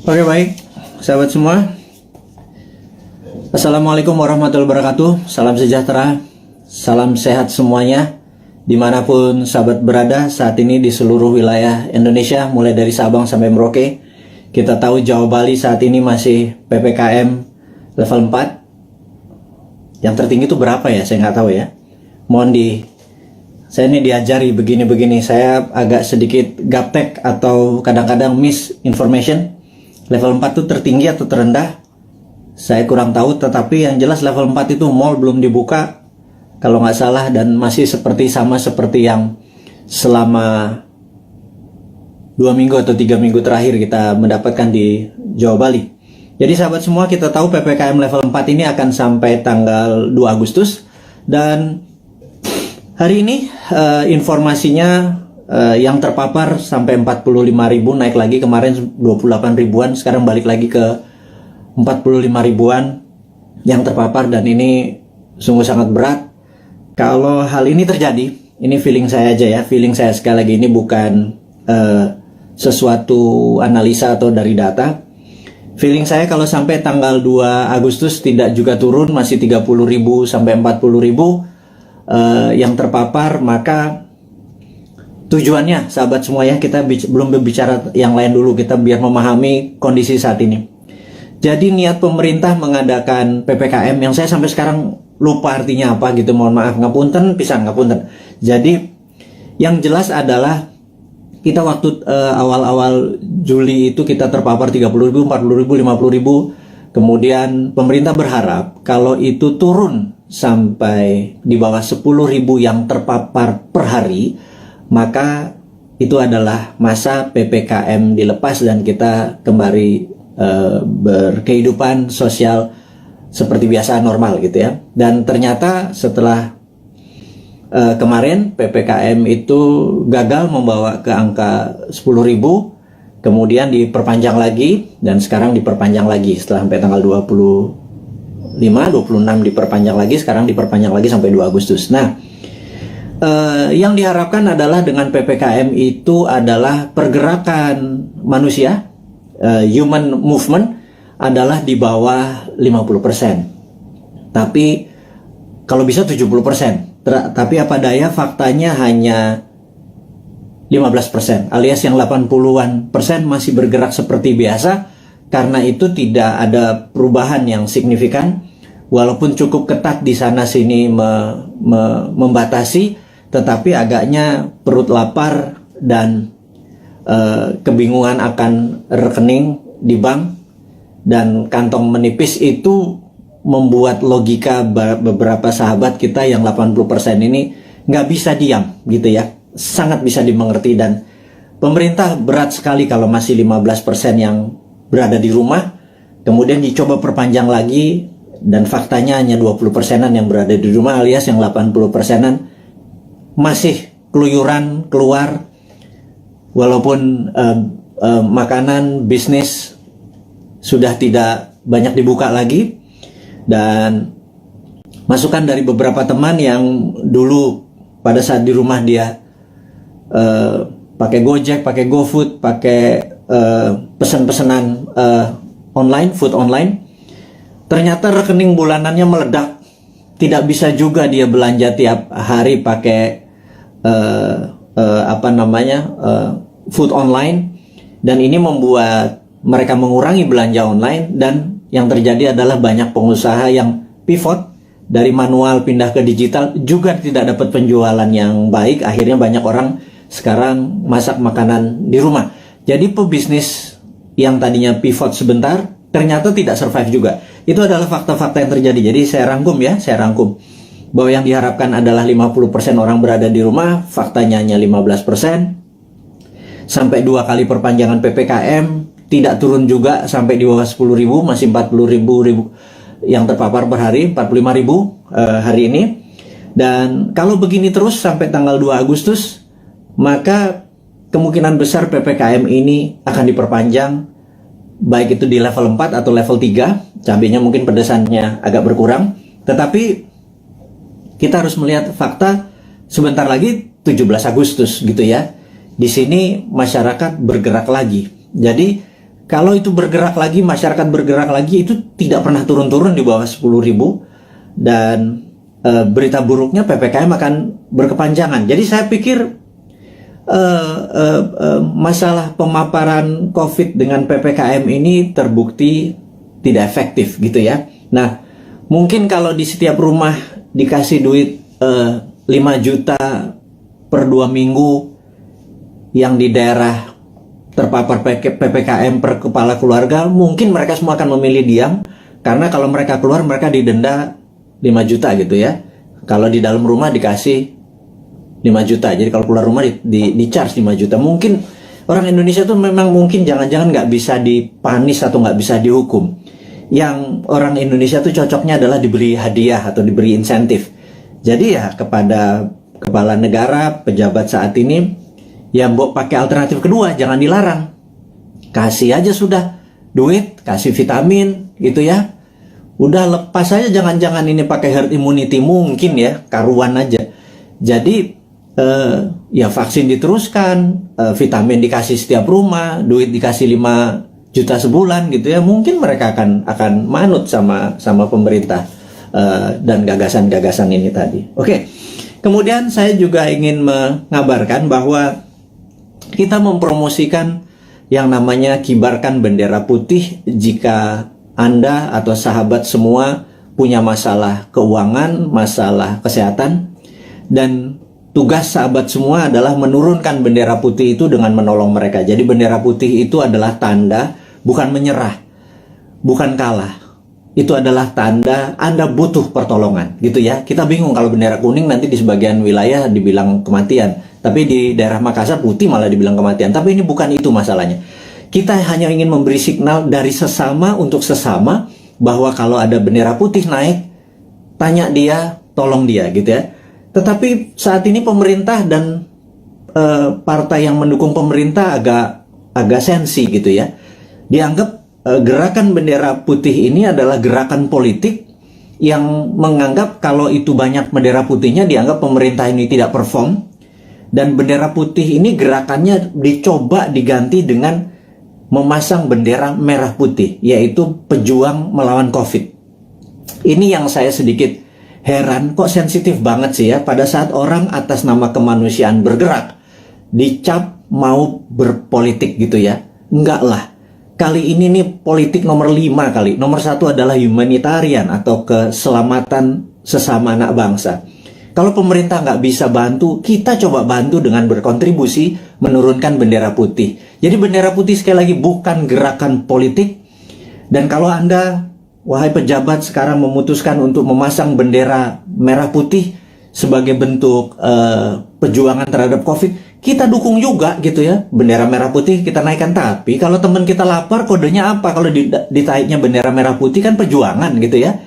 Oke, baik, sahabat semua. Assalamualaikum warahmatullahi wabarakatuh. Salam sejahtera, salam sehat semuanya, dimanapun sahabat berada saat ini di seluruh wilayah Indonesia, mulai dari Sabang sampai Merauke. Kita tahu Jawa Bali saat ini masih PPKM level 4. Yang tertinggi itu berapa ya? Saya nggak tahu ya. Saya ini diajari begini-begini. Saya agak sedikit gaptek atau kadang-kadang misinformation. Level 4 itu tertinggi atau terendah? Saya kurang tahu, tetapi yang jelas level 4 itu mall belum dibuka kalau nggak salah, dan masih sama seperti yang selama 2 minggu atau 3 minggu terakhir kita mendapatkan di Jawa Bali. Jadi sahabat semua, kita tahu PPKM level 4 ini akan sampai tanggal 2 Agustus, dan hari ini informasinya yang terpapar sampai 45.000, naik lagi kemarin 28 ribuan, sekarang balik lagi ke 45 ribuan yang terpapar, dan ini sungguh sangat berat. Kalau hal ini terjadi, ini feeling saya aja ya, feeling saya sekali lagi, ini bukan sesuatu analisa atau dari data. Feeling saya kalau sampai tanggal 2 Agustus tidak juga turun, masih 30.000 sampai 40.000 yang terpapar, maka tujuannya sahabat semua ya, kita belum berbicara yang lain dulu, kita biar memahami kondisi saat ini. Jadi niat pemerintah mengadakan PPKM yang saya sampai sekarang lupa artinya apa gitu, mohon maaf, ngapunten pisan, ngapunten. Jadi yang jelas adalah kita waktu awal-awal Juli itu kita terpapar 30.000, 40.000, 50.000. Kemudian pemerintah berharap kalau itu turun sampai di bawah 10.000 yang terpapar per hari, maka itu adalah masa PPKM dilepas dan kita kembali berkehidupan sosial seperti biasa, normal gitu ya. Dan ternyata setelah kemarin PPKM itu gagal membawa ke angka 10.000, kemudian diperpanjang lagi, dan sekarang diperpanjang lagi setelah sampai tanggal 25, 26 diperpanjang lagi, sekarang diperpanjang lagi sampai 2 Agustus. Nah, yang diharapkan adalah dengan PPKM itu adalah pergerakan manusia, human movement adalah di bawah 50%. Tapi kalau bisa 70%. Tapi apa daya, faktanya hanya 15%, alias yang 80-an persen masih bergerak seperti biasa. Karena itu tidak ada perubahan yang signifikan, walaupun cukup ketat di sana sini membatasi. Tetapi agaknya perut lapar dan kebingungan akan rekening di bank dan kantong menipis itu membuat logika beberapa sahabat kita yang 80% ini nggak bisa diam gitu ya, sangat bisa dimengerti. Dan pemerintah berat sekali kalau masih 15% yang berada di rumah, kemudian dicoba perpanjang lagi, dan faktanya hanya 20%-an yang berada di rumah, alias yang 80%-an masih keluyuran keluar, walaupun makanan, bisnis sudah tidak banyak dibuka lagi. Dan masukan dari beberapa teman yang dulu pada saat di rumah dia pakai Gojek, pakai GoFood, pakai pesan-pesanan online, food online, ternyata rekening bulanannya meledak. Tidak bisa juga dia belanja tiap hari pakai food online, dan ini membuat mereka mengurangi belanja online. Dan yang terjadi adalah banyak pengusaha yang pivot dari manual pindah ke digital, juga tidak dapat penjualan yang baik. Akhirnya banyak orang sekarang masak makanan di rumah. Jadi pebisnis yang tadinya pivot sebentar ternyata tidak survive juga. Itu adalah fakta-fakta yang terjadi. Jadi saya rangkum bahwa yang diharapkan adalah 50% orang berada di rumah, faktanya hanya 15%. Sampai 2 kali perpanjangan PPKM tidak turun juga sampai di bawah 10.000, masih 40.000 yang terpapar per hari, 45.000 hari ini. Dan kalau begini terus sampai tanggal 2 Agustus, maka kemungkinan besar PPKM ini akan diperpanjang, baik itu di level 4 atau level 3. Cabenya mungkin pedesannya agak berkurang, tetapi kita harus melihat fakta. Sebentar lagi 17 Agustus gitu ya. Di sini masyarakat bergerak lagi. Jadi kalau itu bergerak lagi, masyarakat bergerak lagi, itu tidak pernah turun-turun di bawah 10.000, dan berita buruknya PPKM akan berkepanjangan. Jadi saya pikir masalah pemaparan COVID dengan PPKM ini terbukti tidak efektif gitu ya. Nah, mungkin kalau di setiap rumah dikasih duit 5 juta per 2 minggu, yang di daerah terpapar PPKM per kepala keluarga, mungkin mereka semua akan memilih diam, karena kalau mereka keluar mereka didenda 5 juta gitu ya. Kalau di dalam rumah dikasih 5 juta, jadi kalau keluar rumah di charge 5 juta. Mungkin orang Indonesia tuh memang mungkin jangan-jangan nggak bisa dipanis atau nggak bisa dihukum. Yang orang Indonesia tuh cocoknya adalah diberi hadiah atau diberi insentif. Jadi ya kepada kepala negara, pejabat saat ini, ya mbok pakai alternatif kedua, jangan dilarang. Kasih aja sudah duit, kasih vitamin gitu ya. Udah lepas aja, jangan-jangan ini pakai herd immunity, mungkin ya, karuan aja. Jadi ya vaksin diteruskan, vitamin dikasih setiap rumah, duit dikasih 5 juta sebulan gitu ya. Mungkin mereka akan manut sama pemerintah dan gagasan-gagasan ini tadi. Oke. Kemudian saya juga ingin mengabarkan bahwa kita mempromosikan yang namanya kibarkan bendera putih jika Anda atau sahabat semua punya masalah keuangan, masalah kesehatan, dan tugas sahabat semua adalah menurunkan bendera putih itu dengan menolong mereka. Jadi bendera putih itu adalah tanda bukan menyerah, bukan kalah. Itu adalah tanda Anda butuh pertolongan gitu ya. Kita bingung kalau bendera kuning nanti di sebagian wilayah dibilang kematian, tapi di daerah Makassar putih malah dibilang kematian. Tapi ini bukan itu masalahnya. Kita hanya ingin memberi signal dari sesama untuk sesama bahwa kalau ada bendera putih naik, tanya dia, tolong dia gitu ya. Tetapi saat ini pemerintah dan partai yang mendukung pemerintah agak sensi gitu ya. Dianggap gerakan bendera putih ini adalah gerakan politik yang menganggap kalau itu banyak bendera putihnya dianggap pemerintah ini tidak perform, dan bendera putih ini gerakannya dicoba diganti dengan memasang bendera merah putih, yaitu pejuang melawan COVID. Ini yang saya sedikit heran, kok sensitif banget sih ya pada saat orang atas nama kemanusiaan bergerak dicap mau berpolitik gitu ya. Enggak lah. Kali ini nih politik nomor 5 kali. Nomor 1 adalah humanitarian atau keselamatan sesama anak bangsa. Kalau pemerintah nggak bisa bantu, kita coba bantu dengan berkontribusi menurunkan bendera putih. Jadi bendera putih sekali lagi bukan gerakan politik. Dan kalau Anda, wahai pejabat, sekarang memutuskan untuk memasang bendera merah putih sebagai bentuk perjuangan terhadap COVID, kita dukung juga gitu ya. Bendera merah putih kita naikkan. Tapi kalau teman kita lapar, kodenya apa? Kalau ditaiknya bendera merah putih kan perjuangan gitu ya.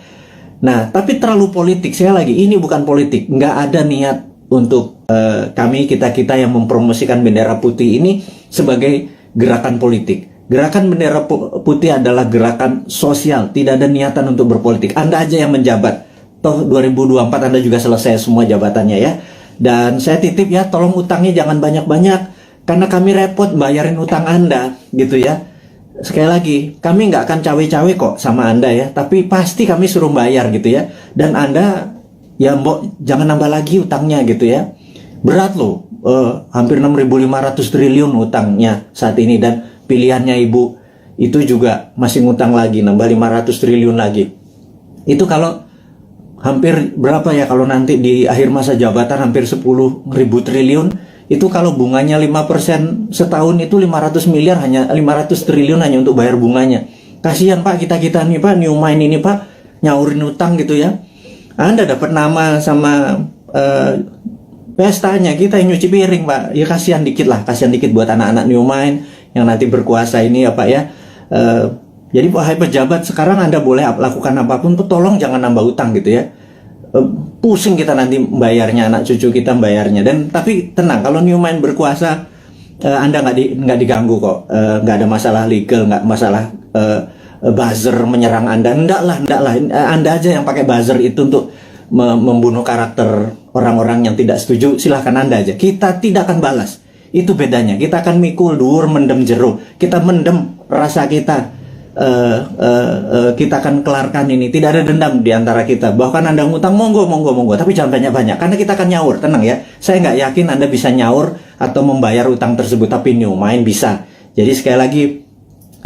Nah, tapi terlalu politik. Saya lagi, ini bukan politik. Nggak ada niat untuk kita yang mempromosikan bendera putih ini sebagai gerakan politik. Gerakan bendera putih adalah gerakan sosial. Tidak ada niatan untuk berpolitik. Anda aja yang menjabat. Toh 2024 Anda juga selesai semua jabatannya ya. Dan saya titip ya, tolong utangnya jangan banyak-banyak, karena kami repot bayarin utang Anda gitu ya. Sekali lagi, kami nggak akan cawe-cawe kok sama Anda ya, tapi pasti kami suruh bayar gitu ya. Dan Anda ya mbok jangan nambah lagi utangnya gitu ya. Berat loh, hampir 6.500 triliun utangnya saat ini, dan pilihannya Ibu itu juga masih ngutang lagi, nambah 500 triliun lagi. Itu kalau hampir berapa ya kalau nanti di akhir masa jabatan, hampir 10.000 triliun. Itu kalau bunganya 5% setahun itu 500 miliar, hanya 500 triliun hanya untuk bayar bunganya. Kasihan Pak, kita nih Pak, New Mind ini Pak, nyaurin utang gitu ya. Anda dapat nama sama pestanya, kita yang nyuci piring Pak. Ya kasihan dikit lah, kasihan dikit buat anak-anak New Mind yang nanti berkuasa ini ya Pak ya. Jadi wahai pejabat, sekarang Anda boleh lakukan apapun, tolong jangan nambah utang gitu ya. Pusing kita nanti bayarnya, anak cucu kita bayarnya. Dan tapi tenang, kalau New Mind berkuasa, Anda nggak diganggu kok, nggak ada masalah legal, nggak masalah buzzer menyerang Anda. Enggak lah. Anda aja yang pakai buzzer itu untuk membunuh karakter orang-orang yang tidak setuju. Silahkan Anda aja. Kita tidak akan balas. Itu bedanya. Kita akan mikul dur, mendem jero. Kita mendem rasa kita kita akan kelarkan ini. Tidak ada dendam di antara kita. Bahkan Anda ngutang, monggo, tapi jangan banyak-banyak, karena kita akan nyaur. Tenang ya, saya nggak yakin Anda bisa nyaur atau membayar utang tersebut, tapi New Mind bisa. Jadi sekali lagi,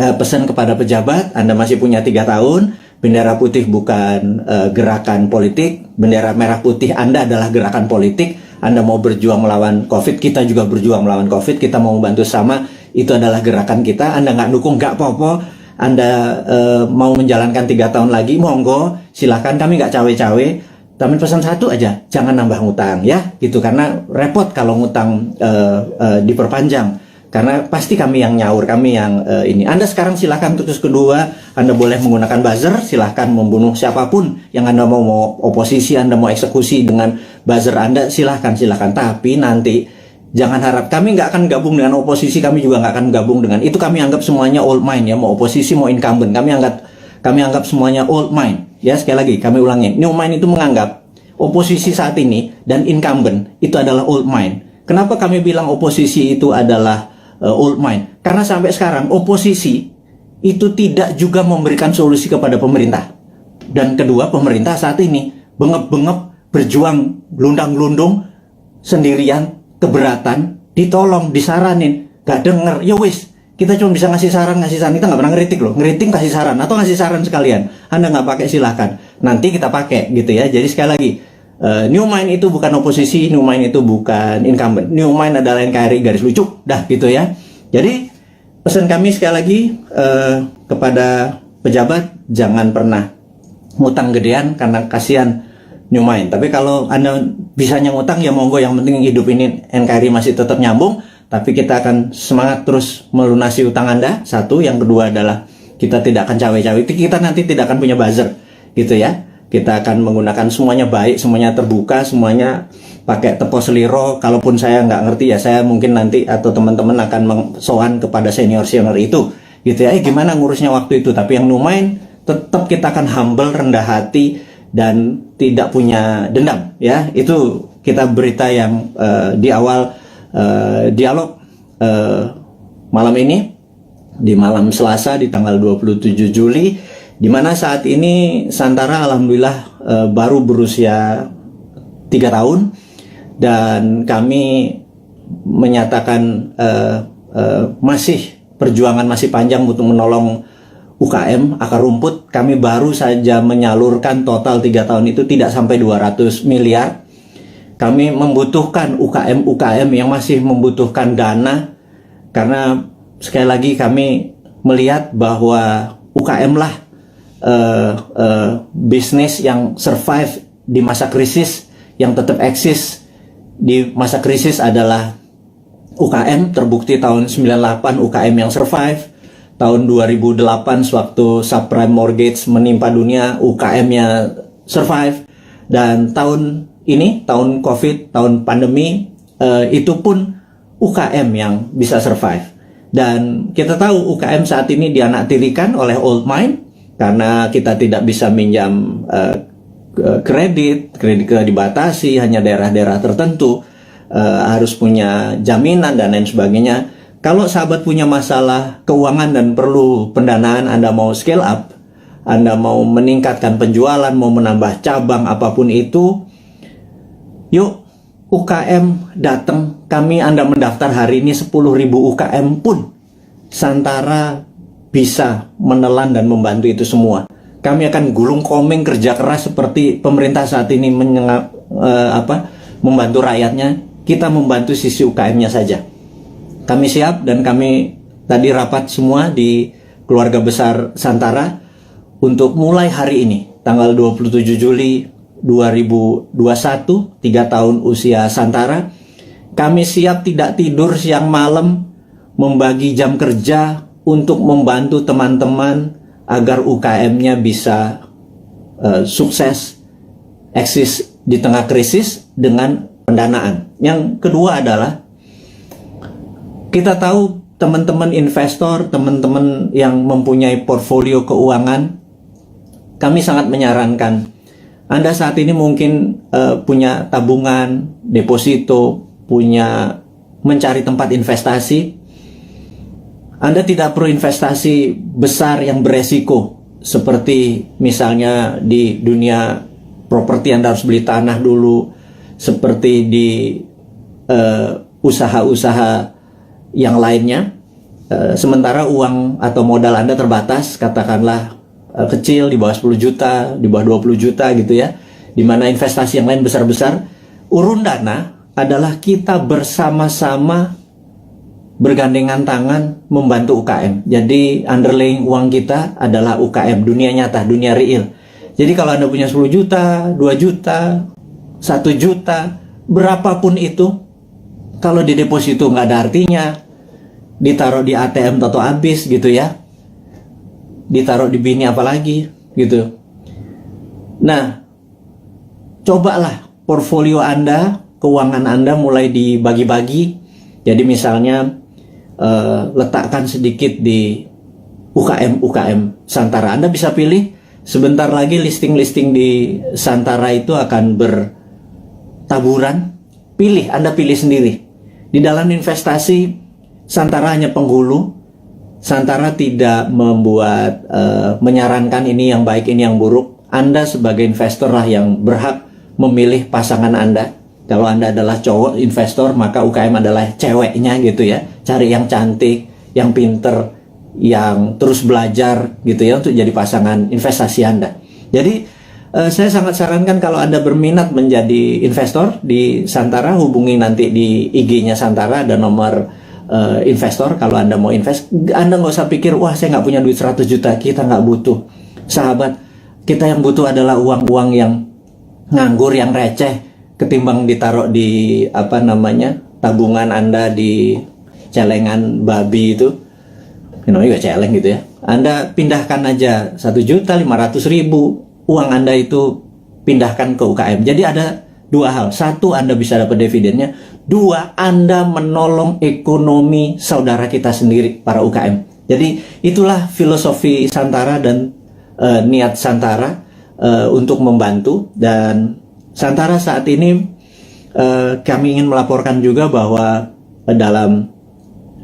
pesan kepada pejabat, Anda masih punya 3 tahun. Bendera putih bukan gerakan politik, bendera merah putih Anda adalah gerakan politik. Anda mau berjuang melawan COVID, kita juga berjuang melawan COVID, kita mau membantu sama, itu adalah gerakan kita. Anda nggak dukung, nggak apa-apa. Anda mau menjalankan 3 tahun lagi, monggo, silahkan, kami nggak cawe-cawe. Tapi pesan satu aja, jangan nambah ngutang ya, gitu, karena repot kalau ngutang diperpanjang. Karena pasti kami yang nyaur, kami yang ini. Anda sekarang silahkan, terus kedua, Anda boleh menggunakan buzzer, silahkan membunuh siapapun yang Anda mau oposisi, Anda mau eksekusi dengan buzzer Anda, silahkan. Tapi nanti jangan harap, kami nggak akan gabung dengan oposisi, kami juga nggak akan gabung dengan itu. Kami anggap semuanya old mind ya, mau oposisi mau incumbent, kami anggap semuanya old mind ya. Sekali lagi kami ulangi, New Mind itu menganggap oposisi saat ini dan incumbent itu adalah old mind. Kenapa kami bilang oposisi itu adalah old mind? Karena sampai sekarang oposisi itu tidak juga memberikan solusi kepada pemerintah. Dan kedua, pemerintah saat ini bengep-bengep berjuang gelundang-gelundung sendirian, keberatan, ditolong, disaranin, gak denger, ya wis, kita cuma bisa ngasih saran, kita nggak pernah ngeritik loh, ngeritik kasih saran, atau ngasih saran sekalian, Anda nggak pakai silahkan, nanti kita pakai gitu ya. Jadi sekali lagi, New Mind itu bukan oposisi, New Mind itu bukan incumbent, New Mind adalah NKRI garis lucu, dah gitu ya. Jadi pesan kami sekali lagi kepada pejabat, jangan pernah ngutang gedean karena kasihan New Mind. Tapi kalau Anda bisanya ngutang, ya monggo, yang penting hidup ini NKRI masih tetap nyambung. Tapi kita akan semangat terus melunasi utang Anda. Satu, yang kedua adalah kita tidak akan cawe-cawe. Kita nanti tidak akan punya buzzer, gitu ya. Kita akan menggunakan semuanya baik, semuanya terbuka, semuanya pakai tepos seliro. Kalaupun saya nggak ngerti ya, saya mungkin nanti atau teman-teman akan sowan kepada senior-senior itu, gitu ya. Gimana ngurusnya waktu itu? Tapi yang New Mind tetap kita akan humble, rendah hati, dan tidak punya dendam ya. Itu kita berita yang di awal dialog malam ini, di malam Selasa di tanggal 27 Juli, di mana saat ini Santara alhamdulillah baru berusia 3 tahun, dan kami menyatakan masih perjuangan masih panjang untuk menolong UKM akar rumput. Kami baru saja menyalurkan total 3 tahun itu tidak sampai 200 miliar. Kami membutuhkan UKM yang masih membutuhkan dana, karena sekali lagi kami melihat bahwa UKM lah bisnis yang survive di masa krisis, yang tetap eksis di masa krisis adalah UKM. Terbukti tahun 98 UKM yang survive. Tahun 2008 sewaktu subprime mortgage menimpa dunia, UKM-nya survive. Dan tahun ini, tahun COVID, tahun pandemi, itu pun UKM yang bisa survive. Dan kita tahu UKM saat ini dianaktirikan oleh old mind, karena kita tidak bisa minjam kredit dibatasi, hanya daerah-daerah tertentu, harus punya jaminan dan lain sebagainya. Kalau sahabat punya masalah keuangan dan perlu pendanaan, Anda mau scale up, Anda mau meningkatkan penjualan, mau menambah cabang, apapun itu, yuk UKM datang. Kami, Anda mendaftar hari ini 10.000 UKM pun Santara bisa menelan dan membantu itu semua. Kami akan gulung komeng kerja keras seperti pemerintah saat ini membantu rakyatnya. Kita membantu sisi UKM-nya saja. Kami siap, dan kami tadi rapat semua di keluarga besar Santara untuk mulai hari ini, tanggal 27 Juli 2021, 3 tahun usia Santara. Kami siap tidak tidur siang malam, membagi jam kerja untuk membantu teman-teman agar UKM-nya bisa sukses, eksis di tengah krisis dengan pendanaan. Yang kedua adalah, kita tahu teman-teman investor, teman-teman yang mempunyai portfolio keuangan, kami sangat menyarankan Anda saat ini mungkin punya tabungan, deposito, mencari tempat investasi. Anda tidak perlu investasi besar yang beresiko, seperti misalnya di dunia properti Anda harus beli tanah dulu, seperti di usaha-usaha yang lainnya. Sementara uang atau modal Anda terbatas, katakanlah kecil, di bawah 10 juta, di bawah 20 juta gitu ya, dimana investasi yang lain besar-besar. Urun dana adalah kita bersama-sama bergandengan tangan membantu UKM. Jadi underlying uang kita adalah UKM, dunia nyata, dunia real. Jadi kalau Anda punya 10 juta, 2 juta, 1 juta, berapapun itu, kalau di deposito nggak ada artinya, ditaruh di ATM atau habis gitu ya, ditaruh di bini apalagi gitu. Nah, cobalah portfolio Anda, keuangan Anda mulai dibagi-bagi. Jadi misalnya letakkan sedikit di UKM Santara. Anda bisa pilih, sebentar lagi listing-listing di Santara itu akan bertaburan. Pilih, Anda pilih sendiri. Di dalam investasi, Santara hanya penghulu. Santara tidak membuat menyarankan ini yang baik, ini yang buruk. Anda sebagai investor lah yang berhak memilih pasangan Anda. Kalau Anda adalah cowok investor, maka UKM adalah ceweknya gitu ya. Cari yang cantik, yang pinter, yang terus belajar gitu ya, untuk jadi pasangan investasi Anda. Jadi saya sangat sarankan kalau Anda berminat menjadi investor di Santara, hubungi nanti di IG-nya Santara, ada nomor investor. Kalau Anda mau invest, Anda nggak usah pikir, wah saya nggak punya duit 100 juta, kita nggak butuh. Sahabat, kita yang butuh adalah uang-uang yang nganggur, yang receh, ketimbang ditaruh di tabungan Anda di celengan babi itu, namanya juga celeng gitu ya. Anda pindahkan aja 1.500.000 uang Anda itu, pindahkan ke UKM. Jadi ada dua hal: satu, Anda bisa dapat dividennya; dua, Anda menolong ekonomi saudara kita sendiri, para UKM. Jadi itulah filosofi Santara dan niat Santara untuk membantu. Dan Santara saat ini kami ingin melaporkan juga bahwa dalam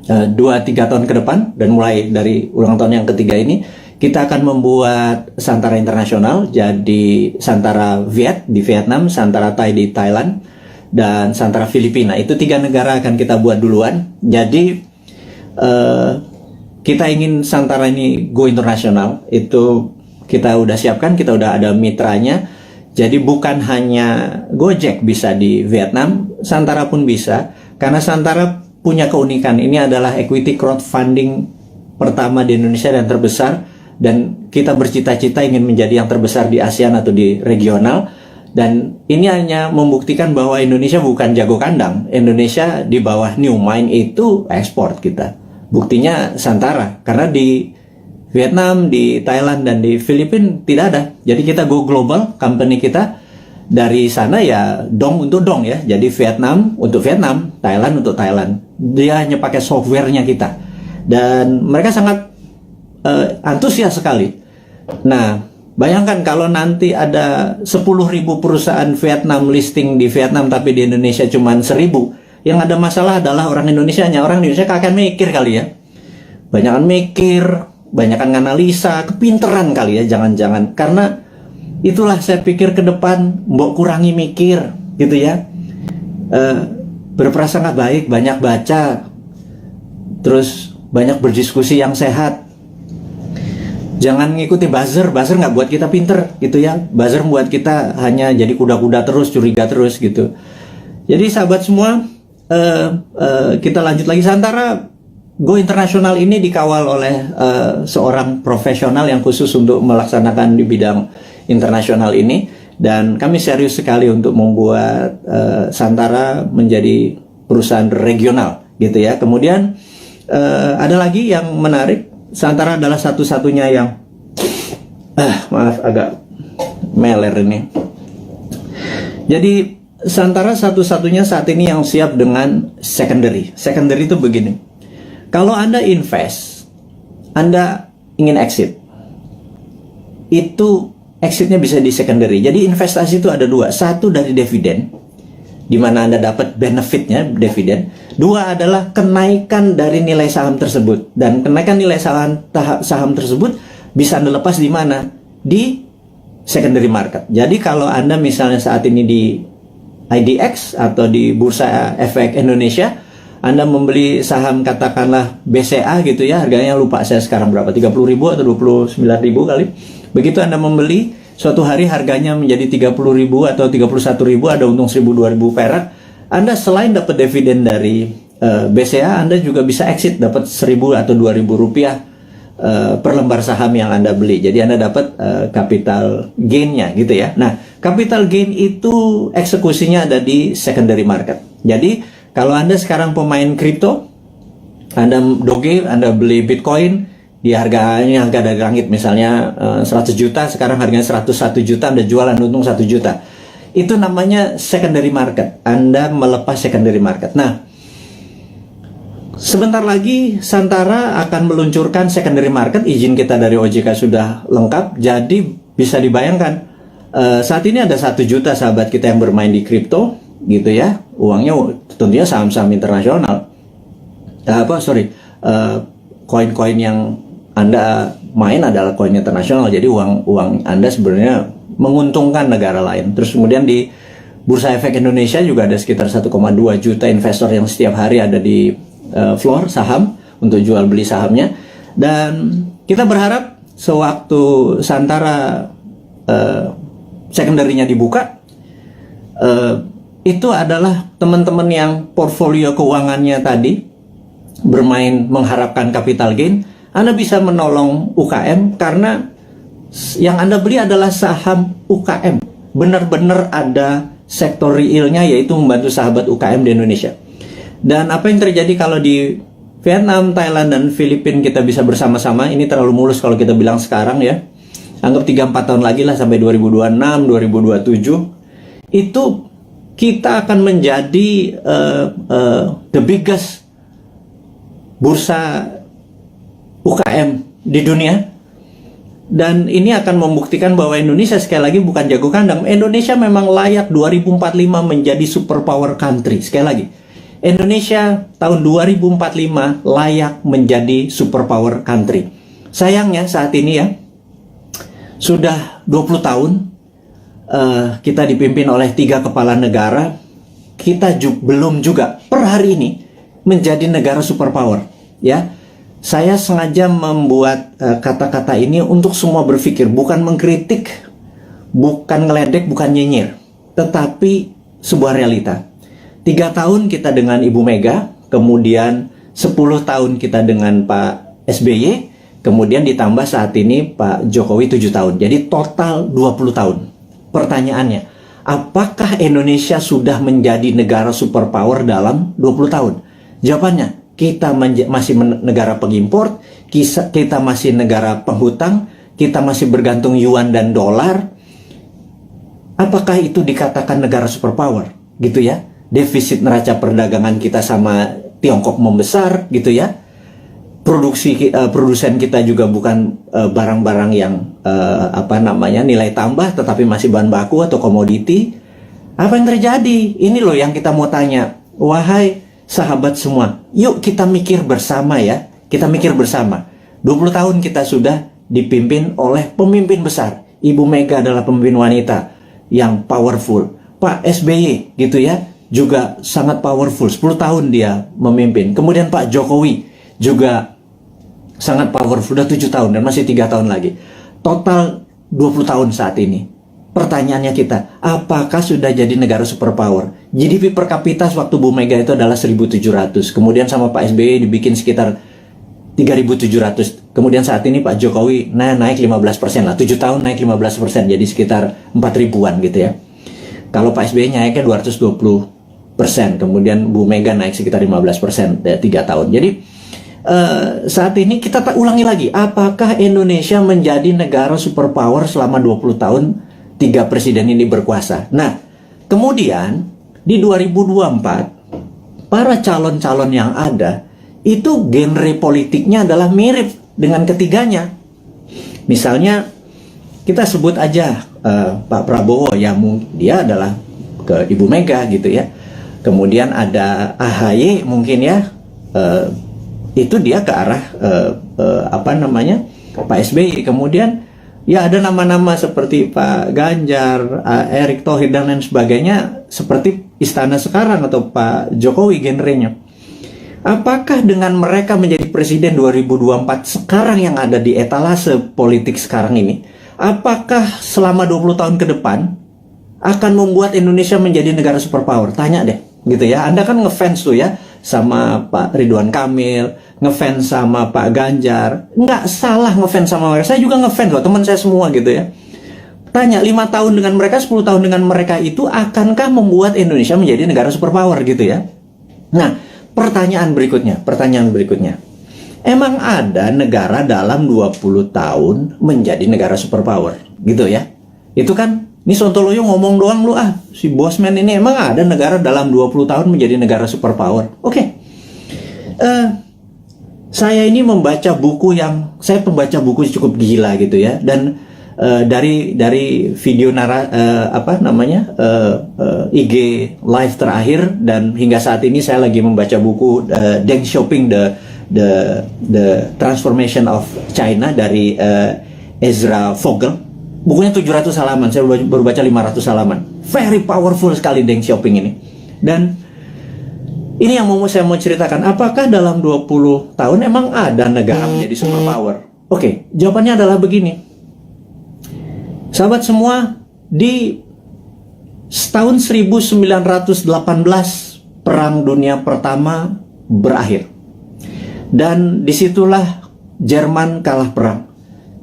2-3 tahun ke depan, dan mulai dari ulang tahun yang ketiga ini, kita akan membuat Santara internasional. Jadi Santara Viet di Vietnam, Santara Thai di Thailand, dan Santara Filipina. Itu 3 negara akan kita buat duluan. Jadi kita ingin Santara ini go internasional. Itu kita udah siapkan, kita udah ada mitranya. Jadi bukan hanya Gojek bisa di Vietnam, Santara pun bisa. Karena Santara punya keunikan, ini adalah equity crowdfunding pertama di Indonesia dan terbesar. Dan kita bercita-cita ingin menjadi yang terbesar di ASEAN atau di regional. Dan ini hanya membuktikan bahwa Indonesia bukan jago kandang. Indonesia di bawah New Mind itu ekspor kita. Buktinya Santara, karena di Vietnam, di Thailand, dan di Filipina tidak ada. Jadi kita go global, company kita dari sana ya dong untuk dong ya. Jadi Vietnam untuk Vietnam, Thailand untuk Thailand. Dia hanya pakai softwarenya kita. Dan mereka sangat antusias sekali. Nah, bayangkan kalau nanti ada 10.000 perusahaan Vietnam listing di Vietnam, tapi di Indonesia cuma 1.000. Yang ada masalah adalah orang Indonesianya. Orang Indonesia kakek mikir kali ya. Banyakan mikir, banyakan analisa, kepinteran kali ya, jangan-jangan. Karena itulah saya pikir ke depan, mbok kurangi mikir gitu ya. Berprasangka baik, banyak baca, terus banyak berdiskusi yang sehat. Jangan ngikuti buzzer nggak buat kita pinter gitu ya. Buzzer membuat kita hanya jadi kuda-kuda terus, curiga terus gitu. Jadi sahabat semua, kita lanjut lagi. Santara Go Internasional ini dikawal oleh seorang profesional yang khusus untuk melaksanakan di bidang internasional ini, dan kami serius sekali untuk membuat Santara menjadi perusahaan regional gitu ya. Kemudian ada lagi yang menarik, Santara adalah satu-satunya yang maaf agak meler ini. Jadi Santara satu-satunya saat ini yang siap dengan secondary. Secondary itu begini. Kalau Anda invest, Anda ingin exit, itu exitnya bisa di secondary. Jadi investasi itu ada dua. Satu dari dividen. di mana Anda dapat benefitnya, dividen. Dua adalah kenaikan dari nilai saham tersebut. Dan kenaikan nilai saham tersebut bisa Anda lepas di mana? Di secondary market. Jadi kalau Anda misalnya saat ini di IDX atau di Bursa Efek Indonesia, Anda membeli saham katakanlah BCA gitu ya, harganya lupa saya sekarang berapa, 30.000 atau 29.000 kali. Begitu Anda membeli, suatu hari harganya menjadi 30.000 atau 31.000, ada untung 1.000-2.000 perak. Anda selain dapat dividen dari BCA, Anda juga bisa exit, dapat 1.000 atau 2.000 rupiah per lembar saham yang Anda beli. Jadi Anda dapat capital gain-nya gitu ya. Nah, capital gain itu eksekusinya ada di secondary market. Jadi kalau Anda sekarang pemain kripto, Anda doge, Anda beli Bitcoin di harga dari langit, misalnya 100 juta, sekarang harganya 101 juta, Anda jualan untung 1 juta. Itu namanya secondary market. Anda melepas secondary market. Nah, sebentar lagi Santara akan meluncurkan secondary market. Izin kita dari OJK sudah lengkap. Jadi bisa dibayangkan saat ini ada 1 juta sahabat kita yang bermain di kripto gitu ya. Uangnya tentunya saham-saham internasional. Koin-koin yang Anda main adalah koin internasional. Jadi uang Anda sebenarnya menguntungkan negara lain. Terus kemudian di Bursa Efek Indonesia juga ada sekitar 1,2 juta investor yang setiap hari ada di floor saham untuk jual beli sahamnya. Dan kita berharap sewaktu Santara secondary-nya dibuka, itu adalah teman-teman yang portfolio keuangannya tadi bermain mengharapkan capital gain, Anda bisa menolong UKM karena yang Anda beli adalah saham UKM. Benar-benar ada sektor realnya, yaitu membantu sahabat UKM di Indonesia. Dan apa yang terjadi kalau di Vietnam, Thailand, dan Filipina kita bisa bersama-sama, ini terlalu mulus kalau kita bilang sekarang ya. Anggap 3-4 tahun lagi lah sampai 2026, 2027. Itu kita akan menjadi the biggest bursa UKM di dunia. Dan ini akan membuktikan bahwa Indonesia sekali lagi bukan jago kandang. Indonesia memang layak 2045 menjadi superpower country. Sekali lagi, Indonesia tahun 2045 layak menjadi superpower country. Sayangnya saat ini ya, sudah 20 tahun kita dipimpin oleh 3 kepala negara. Kita belum juga per hari ini menjadi negara superpower ya. Saya sengaja membuat kata-kata ini untuk semua berpikir, bukan mengkritik, bukan ngeledek, bukan nyinyir, tetapi sebuah realita. 3 tahun kita dengan Ibu Mega, kemudian 10 tahun kita dengan Pak SBY, kemudian ditambah saat ini Pak Jokowi 7 tahun. Jadi total 20 tahun. Pertanyaannya, apakah Indonesia sudah menjadi negara superpower dalam 20 tahun? Jawabannya, kita masih negara pengimpor, kita masih negara penghutang, kita masih bergantung yuan dan dolar. Apakah itu dikatakan negara superpower? Gitu ya. Defisit neraca perdagangan kita sama Tiongkok membesar gitu ya. Produsen kita juga bukan barang-barang yang nilai tambah, tetapi masih bahan baku atau komoditi. Apa yang terjadi? Ini loh yang kita mau tanya. Wahai sahabat semua, yuk kita mikir bersama ya. Kita mikir bersama. 20 tahun kita sudah dipimpin oleh pemimpin besar. Ibu Mega adalah pemimpin wanita yang powerful. Pak SBY gitu ya, juga sangat powerful. 10 tahun dia memimpin. Kemudian Pak Jokowi juga sangat powerful. Sudah 7 tahun dan masih 3 tahun lagi. Total 20 tahun saat ini. Pertanyaannya kita, apakah sudah jadi negara superpower? GDP per kapita waktu Bu Mega itu adalah 1.700. Kemudian sama Pak SBY dibikin sekitar 3.700. Kemudian saat ini Pak Jokowi naik 15% lah. 7 tahun naik 15%. Jadi sekitar 4.000-an gitu ya. Kalau Pak SBY naiknya 220%. Kemudian Bu Mega naik sekitar 15% 3 tahun. Jadi saat ini kita ulangi lagi. Apakah Indonesia menjadi negara superpower selama 20 tahun 3 presiden ini berkuasa? Nah, kemudian di 2024 para calon-calon yang ada itu genre politiknya adalah mirip dengan ketiganya. Misalnya kita sebut aja Pak Prabowo ya, dia adalah ke Ibu Mega gitu ya. kemudian ada AHY mungkin ya, itu dia ke arah Pak SBY. Kemudian ya ada nama-nama seperti Pak Ganjar, Erick Thohir dan lain sebagainya, seperti istana sekarang atau Pak Jokowi genrenya. Apakah dengan mereka menjadi presiden 2024 sekarang yang ada di etalase politik sekarang ini, apakah selama 20 tahun ke depan akan membuat Indonesia menjadi negara superpower? Tanya deh, gitu ya. Anda kan ngefans tuh ya sama Pak Ridwan Kamil, ngefans sama Pak Ganjar. Nggak salah ngefans sama mereka. Saya juga ngefans loh, teman saya semua gitu ya. Tanya 5 tahun dengan mereka, 10 tahun dengan mereka itu akankah membuat Indonesia menjadi negara superpower gitu ya. Nah, pertanyaan berikutnya. Emang ada negara dalam 20 tahun menjadi negara superpower gitu ya? Itu kan, ini Sontoloyo ngomong doang lu si Bosman ini, emang ada negara dalam 20 tahun menjadi negara superpower? Oke. Saya ini membaca buku saya pembaca buku cukup gila gitu ya, dan dari video IG live terakhir dan hingga saat ini saya lagi membaca buku Deng Xiaoping the Transformation of China dari Ezra Vogel. Bukunya 700 halaman, saya baru baca 500 halaman. Very powerful sekali Deng Xiaoping ini. Dan ini yang saya mau ceritakan, apakah dalam 20 tahun emang ada negara menjadi superpower? Oke, jawabannya adalah begini. Sahabat semua, di tahun 1918 Perang Dunia Pertama berakhir. Dan disitulah Jerman kalah perang.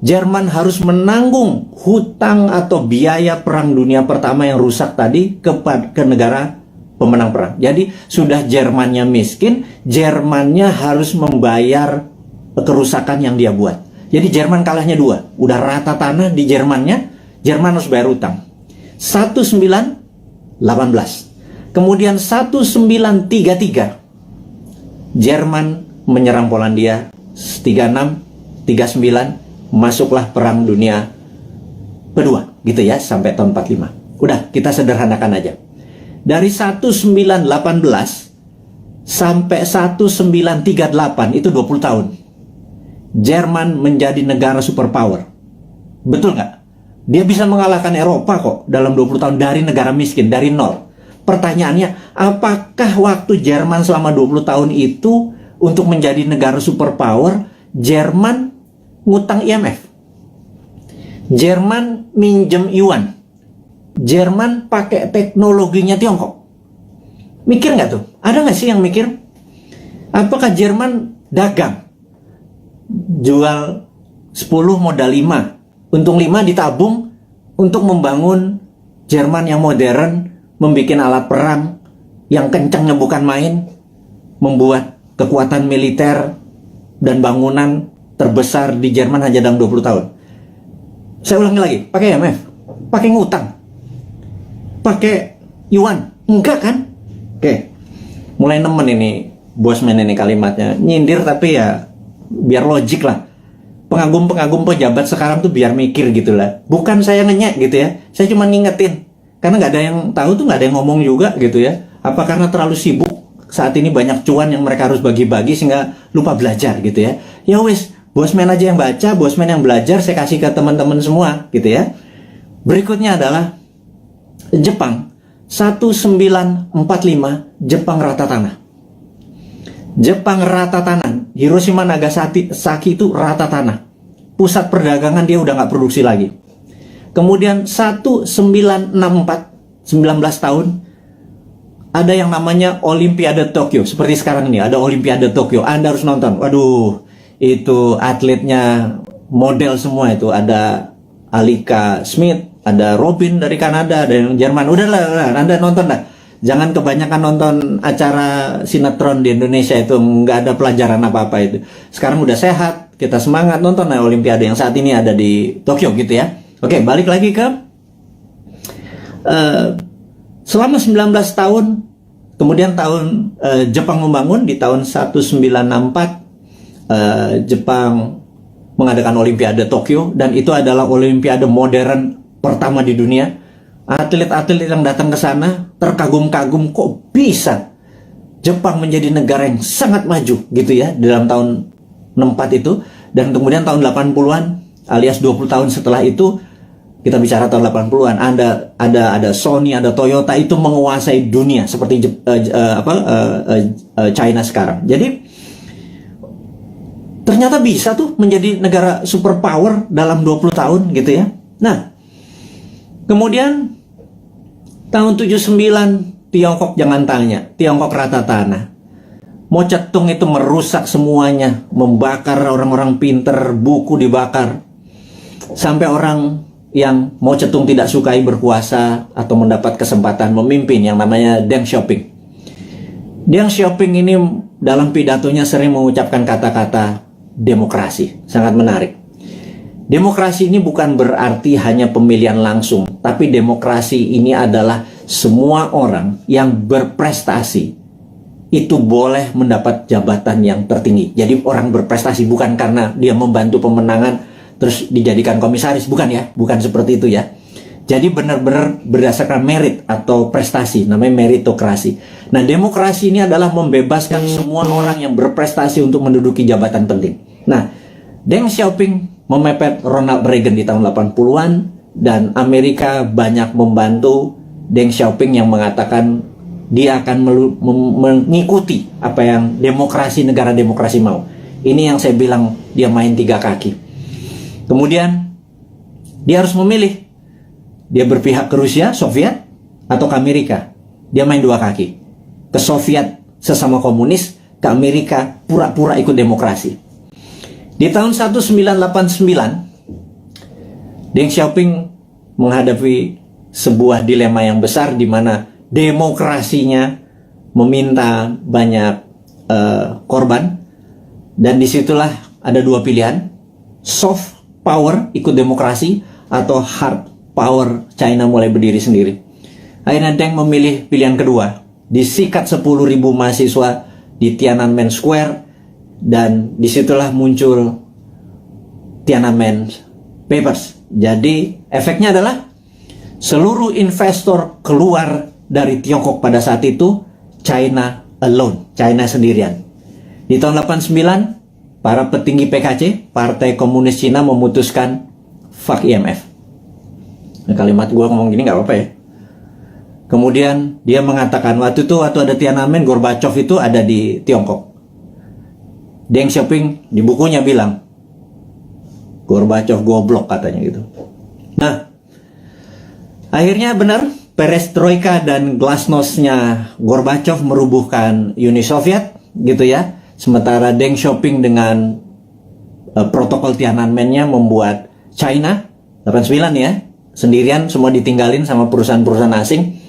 Jerman harus menanggung hutang atau biaya Perang Dunia Pertama yang rusak tadi ke negara pemenang perang. Jadi sudah Jermannya miskin, Jermannya harus membayar kerusakan yang dia buat. Jadi Jerman kalahnya 2. Udah rata tanah di Jermannya, Jerman harus bayar utang. 1918. Kemudian 1933 Jerman menyerang Polandia. 36, 39 masuklah Perang Dunia Kedua gitu ya, sampai tahun 45. Udah, kita sederhanakan aja. Dari 1918 sampai 1938 itu 20 tahun. Jerman menjadi negara superpower. Betul nggak? Dia bisa mengalahkan Eropa kok dalam 20 tahun dari negara miskin, dari nol. Pertanyaannya, apakah waktu Jerman selama 20 tahun itu untuk menjadi negara superpower, Jerman ngutang IMF? Jerman minjem yuan? Jerman pakai teknologinya Tiongkok? Mikir nggak tuh? Ada nggak sih yang mikir? Apakah Jerman dagang? Jual 10 modal 5. Untung 5 ditabung untuk membangun Jerman yang modern, membuat alat perang yang kencangnya bukan main, membuat kekuatan militer dan bangunan terbesar di Jerman hanya dalam 20 tahun. Saya ulangi lagi, pakai IMF, pakai ngutang, pakai yuan, enggak kan? Oke, mulai nemen ini Bosman ini kalimatnya, nyindir tapi ya biar logik lah. Pengagum-pengagum pejabat sekarang tuh biar mikir gitu lah. Bukan saya ngenyek gitu ya. Saya cuma ngingetin. Karena nggak ada yang tahu tuh, nggak ada yang ngomong juga gitu ya. Apa karena terlalu sibuk saat ini banyak cuan yang mereka harus bagi-bagi sehingga lupa belajar gitu ya. Ya wis, Bosman aja yang baca, Bosman yang belajar, saya kasih ke teman-teman semua gitu ya. Berikutnya adalah Jepang. 1945 Jepang rata tanah. Jepang rata tanah. Hiroshima Nagasaki itu rata tanah. Pusat perdagangan dia udah nggak produksi lagi. Kemudian 1964, 19 tahun, ada yang namanya Olimpiade Tokyo. Seperti sekarang ini ada Olimpiade Tokyo. Anda harus nonton. Waduh, itu atletnya model semua itu. Ada Alika Smith, ada Robin dari Kanada, ada yang Jerman. Udahlah, Anda nonton dah. Jangan kebanyakan nonton acara sinetron di Indonesia, itu nggak ada pelajaran apa-apa itu. Sekarang udah sehat, kita semangat nonton Olimpiade yang saat ini ada di Tokyo gitu ya. Oke, balik lagi ke selama 19 tahun, kemudian Jepang membangun di tahun 1964 Jepang mengadakan Olimpiade Tokyo, dan itu adalah Olimpiade modern pertama di dunia. Atlet-atlet yang datang ke sana terkagum-kagum, kok bisa Jepang menjadi negara yang sangat maju gitu ya dalam tahun 64 itu. Dan kemudian tahun 80-an alias 20 tahun setelah itu, kita bicara tahun 80-an, ada Sony, ada Toyota itu menguasai dunia seperti China sekarang. Jadi ternyata bisa tuh menjadi negara superpower dalam 20 tahun gitu ya. Nah, kemudian tahun 79 Tiongkok jangan tanya, Tiongkok rata tanah. Mao Zedong itu merusak semuanya, membakar orang-orang pinter, buku dibakar. Sampai orang yang Mao Zedong tidak sukai berkuasa atau mendapat kesempatan memimpin yang namanya Deng Xiaoping. Deng Xiaoping ini dalam pidatonya sering mengucapkan kata-kata demokrasi, sangat menarik. Demokrasi ini bukan berarti hanya pemilihan langsung, tapi demokrasi ini adalah semua orang yang berprestasi itu boleh mendapat jabatan yang tertinggi. Jadi orang berprestasi bukan karena dia membantu pemenangan terus dijadikan komisaris, bukan ya, bukan seperti itu ya. Jadi benar-benar berdasarkan merit atau prestasi, namanya meritokrasi. Nah, demokrasi ini adalah membebaskan semua orang yang berprestasi untuk menduduki jabatan penting. Nah, Deng Xiaoping memepet Ronald Reagan di tahun 80-an dan Amerika banyak membantu Deng Xiaoping yang mengatakan dia akan mengikuti apa yang negara demokrasi mau. Ini yang saya bilang dia main tiga kaki. Kemudian dia harus memilih, dia berpihak ke Rusia, Soviet, atau ke Amerika. Dia main dua kaki. Ke Soviet sesama komunis, ke Amerika pura-pura ikut demokrasi. Di tahun 1989, Deng Xiaoping menghadapi sebuah dilema yang besar di mana demokrasinya meminta banyak korban, dan disitulah ada dua pilihan: soft power ikut demokrasi atau hard power China mulai berdiri sendiri. Akhirnya Deng memilih pilihan kedua. Disikat 10.000 mahasiswa di Tiananmen Square, dan disitulah muncul Tiananmen Papers. Jadi efeknya adalah seluruh investor keluar dari Tiongkok pada saat itu, China alone, China sendirian. Di tahun 89, para petinggi PKC, Partai Komunis Cina, memutuskan fuck IMF. Nah, kalimat gue ngomong gini nggak apa-apa ya. Kemudian dia mengatakan waktu ada Tiananmen, Gorbachev itu ada di Tiongkok. Deng Xiaoping di bukunya bilang, Gorbachev goblok katanya gitu. Nah, akhirnya benar, perestroika dan glasnost-nya Gorbachev merubuhkan Uni Soviet gitu ya. Sementara Deng Xiaoping dengan protokol Tiananmen-nya membuat China 89 ya, sendirian, semua ditinggalin sama perusahaan-perusahaan asing.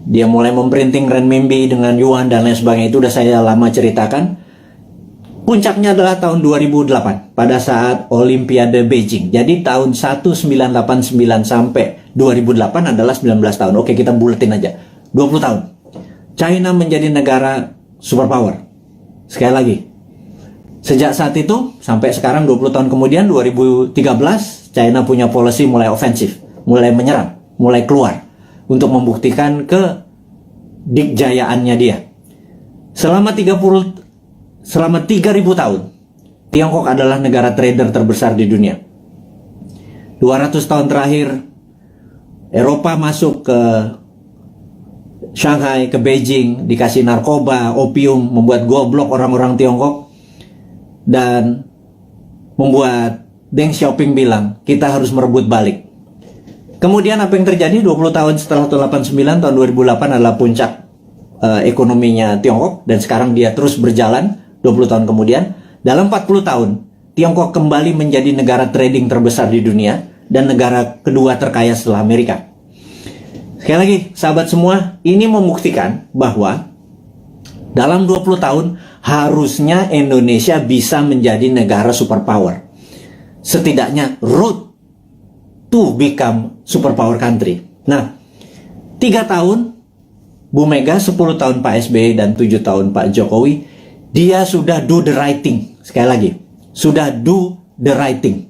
Dia mulai memprinting renminbi dengan yuan dan lain sebagainya, itu udah saya lama ceritakan. Puncaknya adalah tahun 2008 pada saat Olimpiade Beijing. Jadi tahun 1989 sampai 2008 adalah 19 tahun. Oke, kita buletin aja. 20 tahun. China menjadi negara superpower. Sekali lagi, sejak saat itu sampai sekarang 20 tahun kemudian 2013, China punya policy mulai ofensif, mulai menyerang, mulai keluar untuk membuktikan kedikjayaannya dia. Selama 3.000 tahun, Tiongkok adalah negara trader terbesar di dunia. 200 tahun terakhir, Eropa masuk ke Shanghai, ke Beijing, dikasih narkoba, opium, membuat goblok orang-orang Tiongkok, dan membuat Deng Xiaoping bilang, kita harus merebut balik. Kemudian apa yang terjadi 20 tahun setelah tahun 89, tahun 2008 adalah puncak ekonominya Tiongkok, dan sekarang dia terus berjalan. 20 tahun kemudian, dalam 40 tahun, Tiongkok kembali menjadi negara trading terbesar di dunia dan negara kedua terkaya setelah Amerika. Sekali lagi, sahabat semua, ini membuktikan bahwa dalam 20 tahun harusnya Indonesia bisa menjadi negara superpower. Setidaknya route to become superpower country. Nah, 3 tahun Bu Mega, 10 tahun Pak SBY, dan 7 tahun Pak Jokowi, dia sudah do the right thing. Sekali lagi, sudah do the right thing.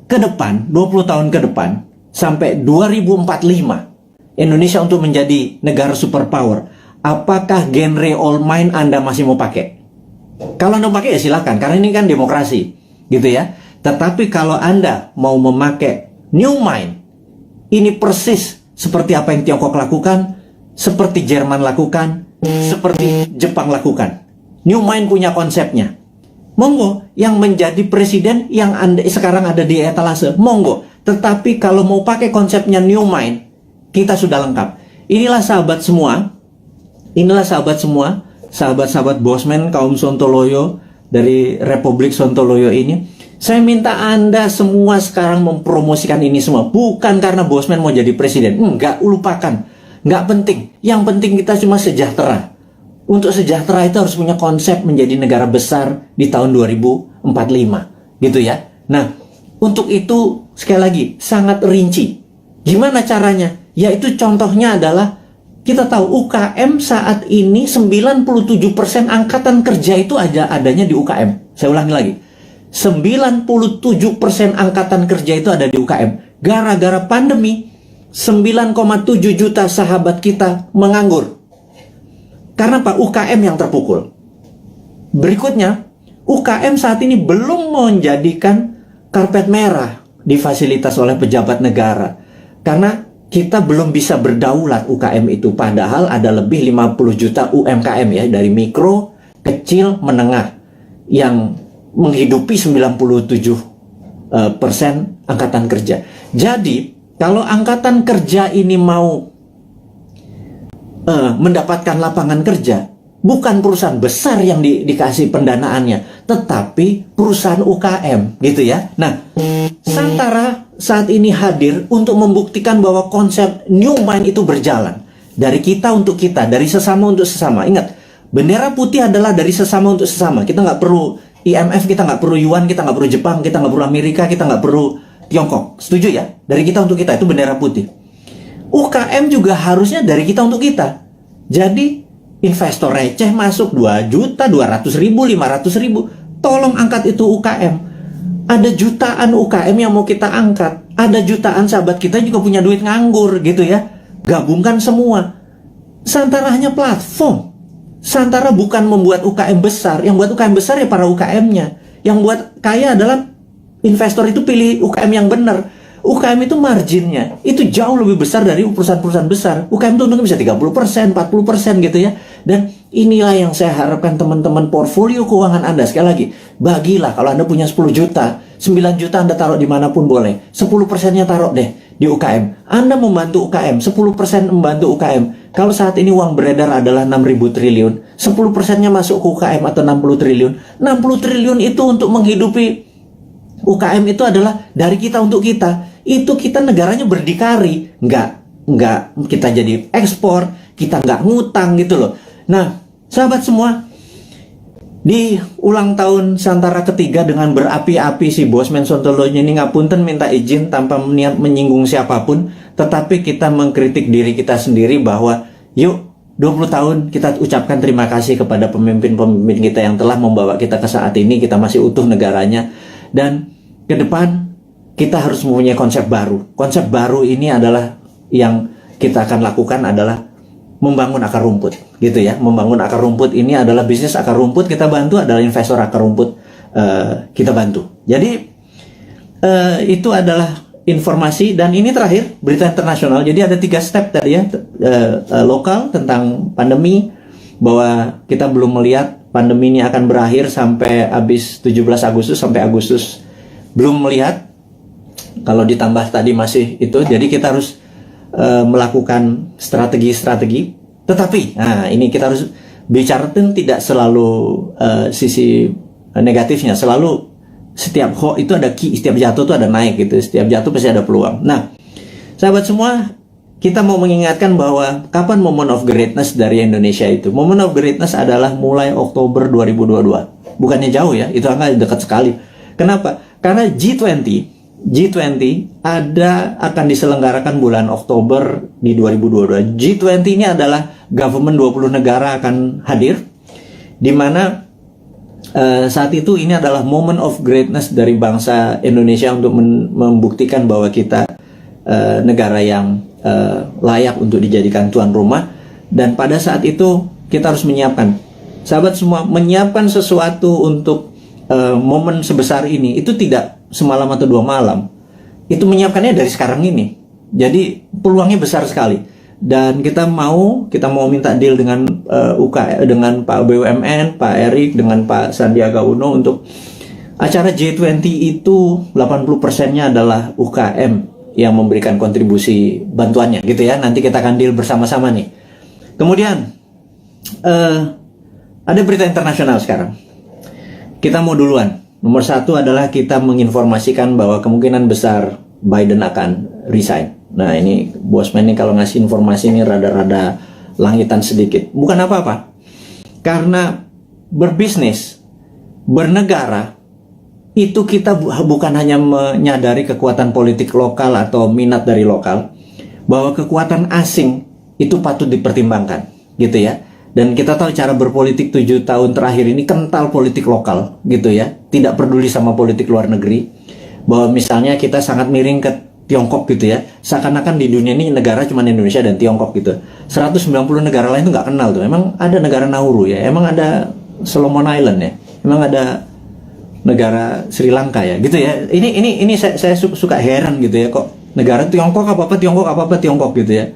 Ke depan, 20 tahun ke depan, sampai 2045, Indonesia untuk menjadi negara superpower, apakah genre old mind Anda masih mau pakai? Kalau Anda pakai ya silakan, karena ini kan demokrasi, gitu ya. Tetapi kalau Anda mau memakai new mind, ini persis seperti apa yang Tiongkok lakukan, seperti Jerman lakukan, seperti Jepang lakukan. New mind punya konsepnya. Monggo, yang menjadi presiden yang Anda sekarang ada di etalase, monggo. Tetapi kalau mau pakai konsepnya new mind, kita sudah lengkap. Inilah sahabat semua, sahabat-sahabat Bosman, kaum Sontoloyo dari Republik Sontoloyo ini. Saya minta Anda semua sekarang mempromosikan ini semua. Bukan karena Bosman mau jadi presiden. Enggak, lupakan. Enggak penting. Yang penting kita cuma sejahtera. Untuk sejahtera itu harus punya konsep menjadi negara besar di tahun 2045. Gitu ya. Nah, untuk itu sekali lagi sangat rinci. Gimana caranya? Yaitu contohnya adalah kita tahu UKM saat ini 97% angkatan kerja itu adanya di UKM. Saya ulangi lagi. 97% angkatan kerja itu ada di UKM. Gara-gara pandemi, 9,7 juta sahabat kita menganggur. Karena Pak, UKM yang terpukul. Berikutnya, UKM saat ini belum menjadikan karpet merah difasilitas oleh pejabat negara. Karena kita belum bisa berdaulat UKM itu. Padahal ada lebih 50 juta UMKM ya, dari mikro, kecil, menengah, yang menghidupi 97% angkatan kerja. Jadi, kalau angkatan kerja ini mau mendapatkan lapangan kerja, bukan perusahaan besar yang dikasih pendanaannya, tetapi perusahaan UKM, gitu ya. Nah, Santara saat ini hadir untuk membuktikan bahwa konsep new mind itu berjalan. Dari kita untuk kita, dari sesama untuk sesama. Ingat, bendera putih adalah dari sesama untuk sesama. Kita nggak perlu IMF, kita nggak perlu Yuan, kita nggak perlu Jepang, kita nggak perlu Amerika, kita nggak perlu Tiongkok. Setuju ya? Dari kita untuk kita, itu bendera putih. UKM juga harusnya dari kita untuk kita. Jadi investor receh masuk 2 juta, 200 ribu, 500 ribu. Tolong angkat itu UKM. Ada jutaan UKM yang mau kita angkat. Ada jutaan sahabat kita juga punya duit nganggur gitu ya. Gabungkan semua. Santara hanya platform. Santara bukan membuat UKM besar. Yang buat UKM besar ya para UKM-nya. Yang buat kaya adalah investor itu pilih UKM yang benar. UKM itu marginnya itu jauh lebih besar dari perusahaan-perusahaan besar. UKM itu untungnya bisa 30%, 40% gitu ya. Dan inilah yang saya harapkan teman-teman portfolio keuangan Anda. Sekali lagi, bagilah kalau Anda punya 10 juta, 9 juta Anda taruh dimanapun boleh. 10%-nya taruh deh di UKM. Anda membantu UKM, 10% membantu UKM. Kalau saat ini uang beredar adalah 6.000 triliun, 10%-nya masuk ke UKM atau 60 triliun. 60 triliun itu untuk menghidupi UKM itu adalah dari kita untuk kita. Itu kita negaranya berdikari. Nggak kita jadi ekspor, kita nggak ngutang gitu loh. Nah, sahabat semua, di ulang tahun Santara ketiga dengan berapi-api si Bosman Sontoloyo ini, ngapunten minta izin tanpa niat menyinggung siapapun, tetapi kita mengkritik diri kita sendiri bahwa yuk 20 tahun kita ucapkan terima kasih kepada pemimpin-pemimpin kita yang telah membawa kita ke saat ini. Kita masih utuh negaranya. Dan ke depan kita harus mempunyai konsep baru. Konsep baru ini adalah yang kita akan lakukan adalah membangun akar rumput, gitu ya. Membangun akar rumput ini adalah bisnis akar rumput kita bantu, adalah investor akar rumput kita bantu. Jadi itu adalah informasi. Dan ini terakhir berita internasional. Jadi ada 3 step tadi ya, lokal tentang pandemi, bahwa kita belum melihat pandemi ini akan berakhir sampai habis 17 Agustus sampai Agustus, belum melihat. Kalau ditambah tadi masih itu, jadi kita harus melakukan strategi-strategi. Tetapi, nah ini kita harus bicara tidak selalu sisi negatifnya. Selalu setiap hoax itu ada key, setiap jatuh itu ada naik gitu. Setiap jatuh pasti ada peluang. Nah, sahabat semua, kita mau mengingatkan bahwa kapan moment of greatness dari Indonesia itu. Moment of greatness adalah mulai Oktober 2022. Bukannya jauh ya, itu angka dekat sekali. Kenapa? Karena G20 akan diselenggarakan bulan Oktober di 2022. G20 ini adalah government 20 negara akan hadir, di mana saat itu ini adalah moment of greatness dari bangsa Indonesia untuk membuktikan bahwa kita negara yang layak untuk dijadikan tuan rumah. Dan pada saat itu kita harus menyiapkan, sahabat semua, menyiapkan sesuatu untuk momen sebesar ini itu tidak semalam atau 2 malam. Itu menyiapkannya dari sekarang ini. Jadi peluangnya besar sekali. Dan kita mau minta deal dengan dengan Pak BUMN, Pak Erik, dengan Pak Sandiaga Uno untuk acara G20 itu 80%-nya adalah UKM yang memberikan kontribusi bantuannya gitu ya. Nanti kita akan deal bersama-sama nih. Kemudian ada berita internasional sekarang. Kita mau duluan. Nomor 1 adalah kita menginformasikan bahwa kemungkinan besar Biden akan resign. Nah ini Bosman nih kalau ngasih informasi ini rada-rada langitan sedikit. Bukan apa-apa. Karena berbisnis, bernegara, itu kita bukan hanya menyadari kekuatan politik lokal atau minat dari lokal, bahwa kekuatan asing itu patut dipertimbangkan, gitu ya. Dan kita tahu cara berpolitik 7 tahun terakhir ini kental politik lokal, gitu ya. Tidak peduli sama politik luar negeri. Bahwa misalnya kita sangat miring ke Tiongkok gitu ya. Seakan-akan di dunia ini negara cuma Indonesia dan Tiongkok gitu. 190 negara lain itu nggak kenal tuh. Emang ada negara Nauru ya, emang ada Solomon Island ya, emang ada negara Sri Lanka ya, gitu ya. Ini saya suka heran gitu ya, kok negara Tiongkok apa-apa Tiongkok gitu ya.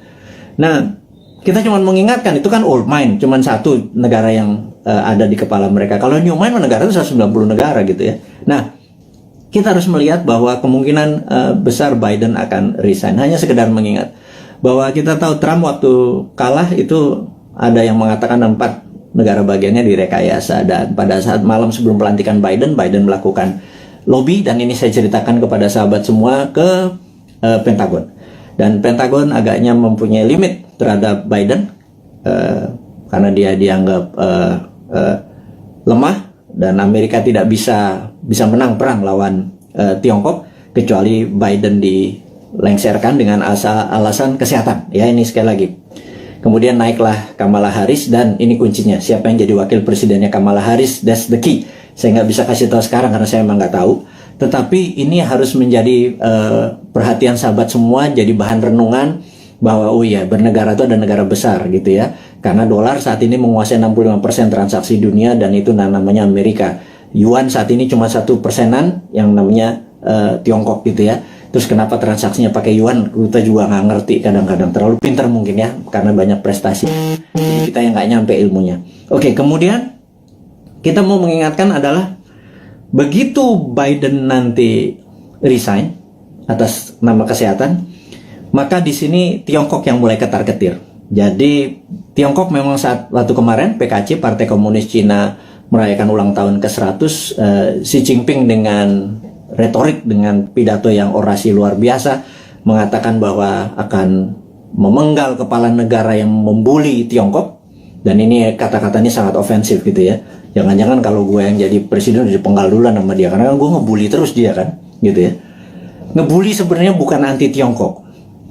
Nah, kita cuma mengingatkan itu kan old mind, cuma satu negara yang ada di kepala mereka. Kalau new mind negara itu 190 negara gitu ya. Nah, kita harus melihat bahwa kemungkinan besar Biden akan resign. Hanya sekedar mengingat bahwa kita tahu Trump waktu kalah itu ada yang mengatakan 4 negara bagiannya direkayasa, dan pada saat malam sebelum pelantikan Biden melakukan lobby, dan ini saya ceritakan kepada sahabat semua, ke Pentagon. Dan Pentagon agaknya mempunyai limit terhadap Biden karena dia dianggap lemah, dan Amerika tidak bisa menang perang lawan Tiongkok kecuali Biden dilengsarkan dengan alasan kesehatan. Ya, ini sekali lagi. Kemudian naiklah Kamala Harris, dan ini kuncinya, siapa yang jadi wakil presidennya Kamala Harris, that's the key. Saya nggak bisa kasih tahu sekarang karena saya emang nggak tahu. Tetapi ini harus menjadi perhatian sahabat semua, jadi bahan renungan bahwa oh ya, bernegara itu ada negara besar gitu ya. Karena dolar saat ini menguasai 65% transaksi dunia, dan itu namanya Amerika. Yuan saat ini cuma 1%-an yang namanya Tiongkok gitu ya. Terus kenapa transaksinya pakai yuan, kita juga nggak ngerti kadang-kadang. Terlalu pintar mungkin ya, karena banyak prestasi. Jadi kita yang nggak nyampe ilmunya. Oke, kemudian kita mau mengingatkan adalah begitu Biden nanti resign atas nama kesehatan, maka di sini Tiongkok yang mulai ketar-ketir. Jadi Tiongkok memang waktu kemarin PKC, Partai Komunis Cina, merayakan ulang tahun ke-100, Xi Jinping dengan retorik, dengan pidato yang orasi luar biasa, mengatakan bahwa akan memenggal kepala negara yang membuli Tiongkok. Dan ini kata-katanya sangat ofensif gitu ya. Jangan-jangan kalau gue yang jadi presiden udah dipenggal duluan sama dia, karena kan gue ngebully terus dia kan, gitu ya. Ngebully sebenarnya bukan anti Tiongkok.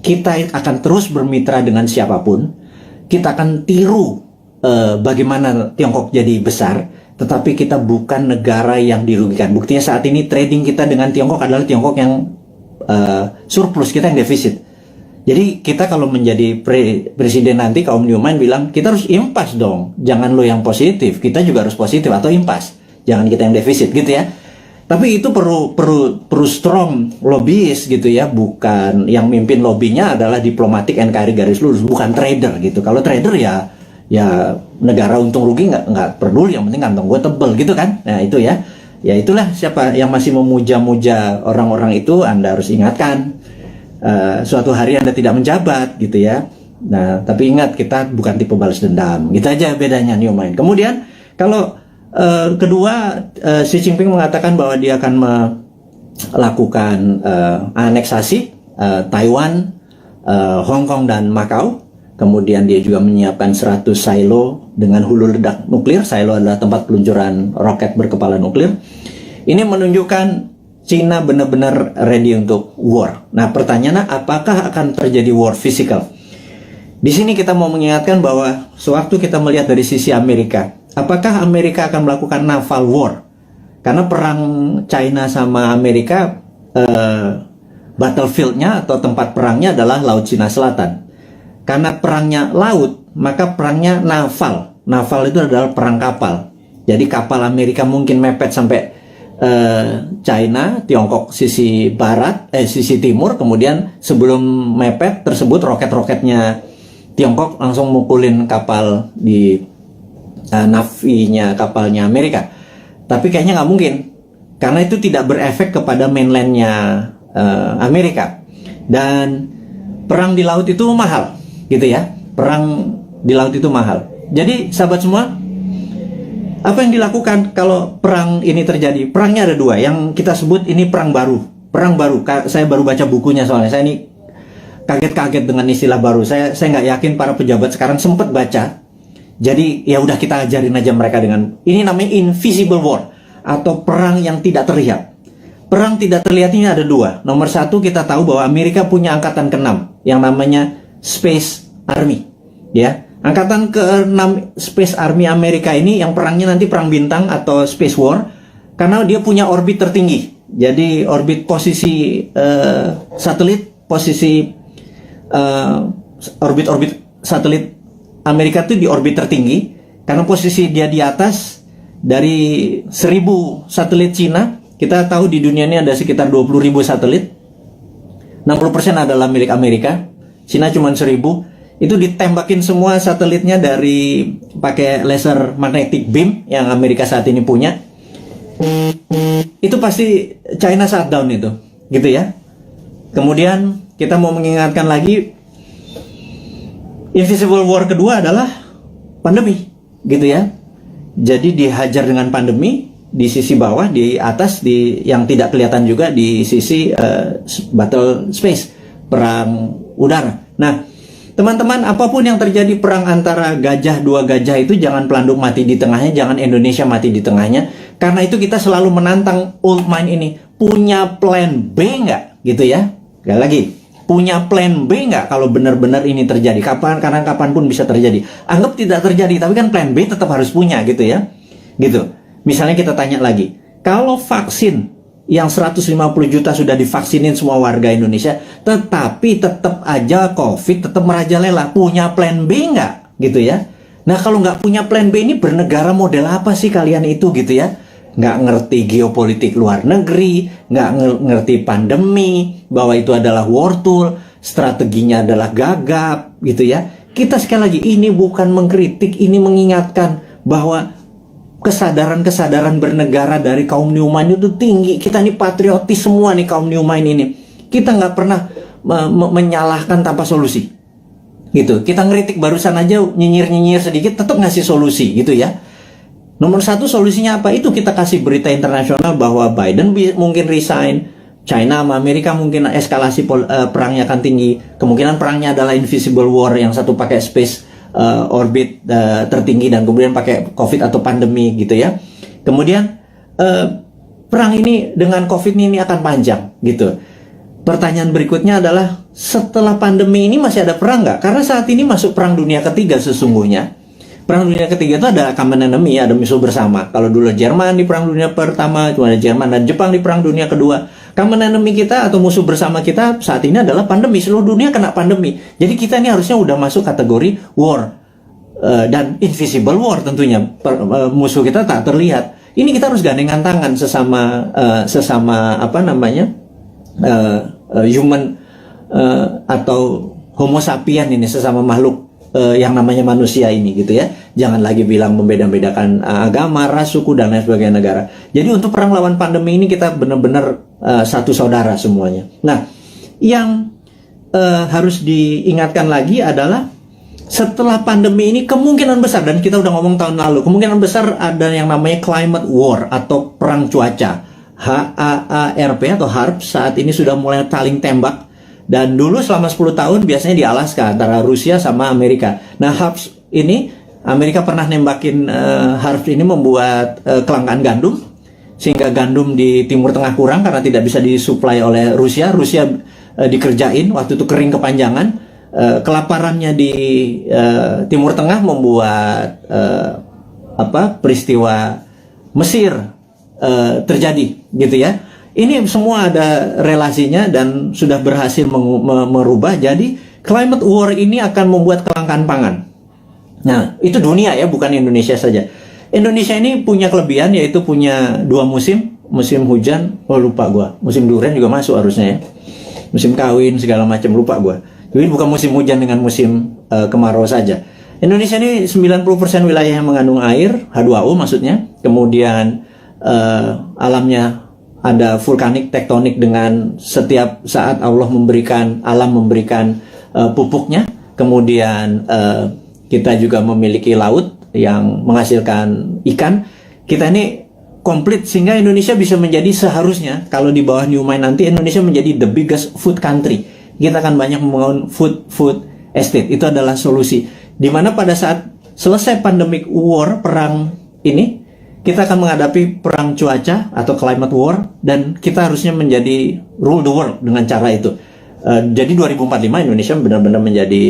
Kita akan terus bermitra dengan siapapun. Kita akan tiru bagaimana Tiongkok jadi besar, tetapi kita bukan negara yang dirugikan. Buktinya saat ini trading kita dengan Tiongkok adalah Tiongkok yang surplus, kita yang defisit. Jadi kita kalau menjadi presiden nanti, kaum Newman bilang kita harus impas dong, jangan lo yang positif, kita juga harus positif atau impas, jangan kita yang defisit gitu ya. Tapi itu perlu strong lobbyist gitu ya, bukan yang mimpin lobbynya adalah diplomatik NKRI garis lurus, bukan trader gitu. Kalau trader ya negara untung rugi nggak peduli, yang penting kantong gue tebel gitu kan. Nah itu ya itulah, siapa yang masih memuja-muja orang-orang itu, Anda harus ingatkan. Suatu hari Anda tidak menjabat gitu ya. Nah, tapi ingat, kita bukan tipe balas dendam. Gitu aja bedanya New Mind. Kemudian kalau kedua, Xi Jinping mengatakan bahwa dia akan melakukan aneksasi Taiwan, Hong Kong dan Macau. Kemudian dia juga menyiapkan 100 silo dengan hulu ledak nuklir. Silo adalah tempat peluncuran roket berkepala nuklir. Ini menunjukkan Cina benar-benar ready untuk war. Nah, pertanyaannya, apakah akan terjadi war physical? Di sini kita mau mengingatkan bahwa sewaktu kita melihat dari sisi Amerika, apakah Amerika akan melakukan naval war? Karena perang China sama Amerika battlefieldnya atau tempat perangnya adalah Laut Cina Selatan. Karena perangnya laut, maka perangnya naval. Naval itu adalah perang kapal. Jadi kapal Amerika mungkin mepet sampai China, Tiongkok sisi barat, sisi timur. Kemudian sebelum mepet tersebut, roket-roketnya Tiongkok langsung mukulin kapal di navinya kapalnya Amerika. Tapi kayaknya nggak mungkin, karena itu tidak berefek kepada mainlandnya Amerika. Dan perang di laut itu mahal, gitu ya. Perang di laut itu mahal. Jadi sahabat semua, apa yang dilakukan kalau perang ini terjadi? Perangnya ada dua, yang kita sebut ini perang baru. Perang baru, saya baru baca bukunya soalnya. Saya ini kaget-kaget dengan istilah baru. Saya nggak yakin para pejabat sekarang sempat baca. Jadi ya udah kita ajarin aja mereka dengan ini, namanya invisible war atau perang yang tidak terlihat. Perang tidak terlihat ini ada dua. Nomor satu, kita tahu bahwa Amerika punya angkatan ke-6 yang namanya Space Army, ya. Angkatan ke-6 Space Army Amerika ini yang perangnya nanti perang bintang atau Space War, karena dia punya orbit tertinggi. Jadi orbit posisi satelit, posisi orbit satelit Amerika itu di orbit tertinggi, karena posisi dia di atas dari 1000 satelit Cina. Kita tahu di dunia ini ada sekitar 20.000 satelit. 60% adalah milik Amerika. Cina cuma 1000. Itu ditembakin semua satelitnya dari pakai laser magnetic beam yang Amerika saat ini punya. Itu pasti China shutdown itu, gitu ya. Kemudian kita mau mengingatkan lagi, invisible war kedua adalah pandemi, gitu ya. Jadi dihajar dengan pandemi di sisi bawah, di atas, di yang tidak kelihatan juga di sisi battle space, perang udara. Nah, teman-teman, apapun yang terjadi perang antara gajah, dua gajah itu jangan Pelanduk mati di tengahnya, jangan Indonesia mati di tengahnya. Karena itu kita selalu menantang old mind ini. Punya plan B nggak? Gitu ya. Sekali lagi, punya plan B nggak kalau benar-benar ini terjadi? Karena kapanpun bisa terjadi. Anggap tidak terjadi, tapi kan plan B tetap harus punya, gitu ya. Gitu. Misalnya kita tanya lagi, kalau vaksin yang 150 juta sudah divaksinin semua warga Indonesia, tetapi tetap aja COVID tetap merajalela, punya plan B nggak? Gitu ya. Nah, kalau nggak punya plan B ini bernegara model apa sih kalian itu, gitu ya? Nggak ngerti geopolitik luar negeri, nggak ngerti pandemi, bahwa itu adalah war tool, strateginya adalah gagap, gitu ya. Kita sekali lagi, ini bukan mengkritik, ini mengingatkan bahwa kesadaran bernegara dari kaum New Mind itu tinggi. Kita nih patriotis semua nih kaum New Mind ini. Kita nggak pernah menyalahkan tanpa solusi, gitu. Kita ngeritik barusan aja, nyinyir sedikit, tetap ngasih solusi, gitu ya. Nomor satu solusinya apa? Itu kita kasih berita internasional bahwa Biden mungkin resign, China sama Amerika mungkin eskalasi perangnya akan tinggi. Kemungkinan perangnya adalah invisible war, yang satu pakai space orbit tertinggi dan kemudian pakai COVID atau pandemi, gitu ya. Kemudian perang ini dengan COVID ini akan panjang, gitu. Pertanyaan berikutnya adalah, setelah pandemi ini masih ada perang nggak? Karena saat ini masuk perang dunia ketiga sesungguhnya. Perang dunia ketiga itu ada common enemy, ada musuh bersama. Kalau dulu Jerman di perang dunia pertama, cuma ada Jerman dan Jepang di perang dunia kedua. Common enemy kita atau musuh bersama kita saat ini adalah pandemi. Seluruh dunia kena pandemi. Jadi kita ini harusnya udah masuk kategori war dan invisible war tentunya. Musuh kita tak terlihat. Ini kita harus gandengan tangan sesama apa namanya human atau homo sapien ini, sesama makhluk yang namanya manusia ini, gitu ya. Jangan lagi bilang membeda-bedakan agama, ras, suku, dan lain sebagainya negara. Jadi untuk perang lawan pandemi ini kita benar-benar satu saudara semuanya. Nah, yang harus diingatkan lagi adalah setelah pandemi ini kemungkinan besar, dan kita udah ngomong tahun lalu, kemungkinan besar ada yang namanya climate war atau perang cuaca. HAARP atau HARP saat ini sudah mulai saling tembak. Dan dulu selama 10 tahun biasanya di Alaska antara Rusia sama Amerika. Nah, HARP ini, Amerika pernah nembakin HARP ini membuat kelangkaan gandum, sehingga gandum di Timur Tengah kurang karena tidak bisa disuplai oleh Rusia. Rusia dikerjain, waktu itu kering kepanjangan. Kelaparannya di Timur Tengah membuat peristiwa Mesir terjadi, gitu ya. Ini semua ada relasinya dan sudah berhasil merubah. Jadi climate war ini akan membuat kelangkaan pangan. Nah, itu dunia ya, bukan Indonesia saja. Indonesia ini punya kelebihan, yaitu punya 2 musim. Musim hujan, lupa gua. Musim durian juga masuk harusnya ya. Musim kawin segala macam, lupa gua. Jadi bukan musim hujan dengan musim kemarau saja. Indonesia ini 90% wilayah yang mengandung air, H2O maksudnya. Kemudian alamnya ada vulkanik, tektonik, dengan setiap saat Allah memberikan, alam memberikan pupuknya. Kemudian kita juga memiliki laut yang menghasilkan ikan. Kita ini komplit, sehingga Indonesia bisa menjadi, seharusnya kalau di bawah New Mind nanti, Indonesia menjadi the biggest food country. Kita akan banyak membangun food estate. Itu adalah solusi. Dimana pada saat selesai pandemic war, perang ini, kita akan menghadapi perang cuaca atau climate war, dan kita harusnya menjadi rule the world dengan cara itu. Jadi 2045 Indonesia benar-benar menjadi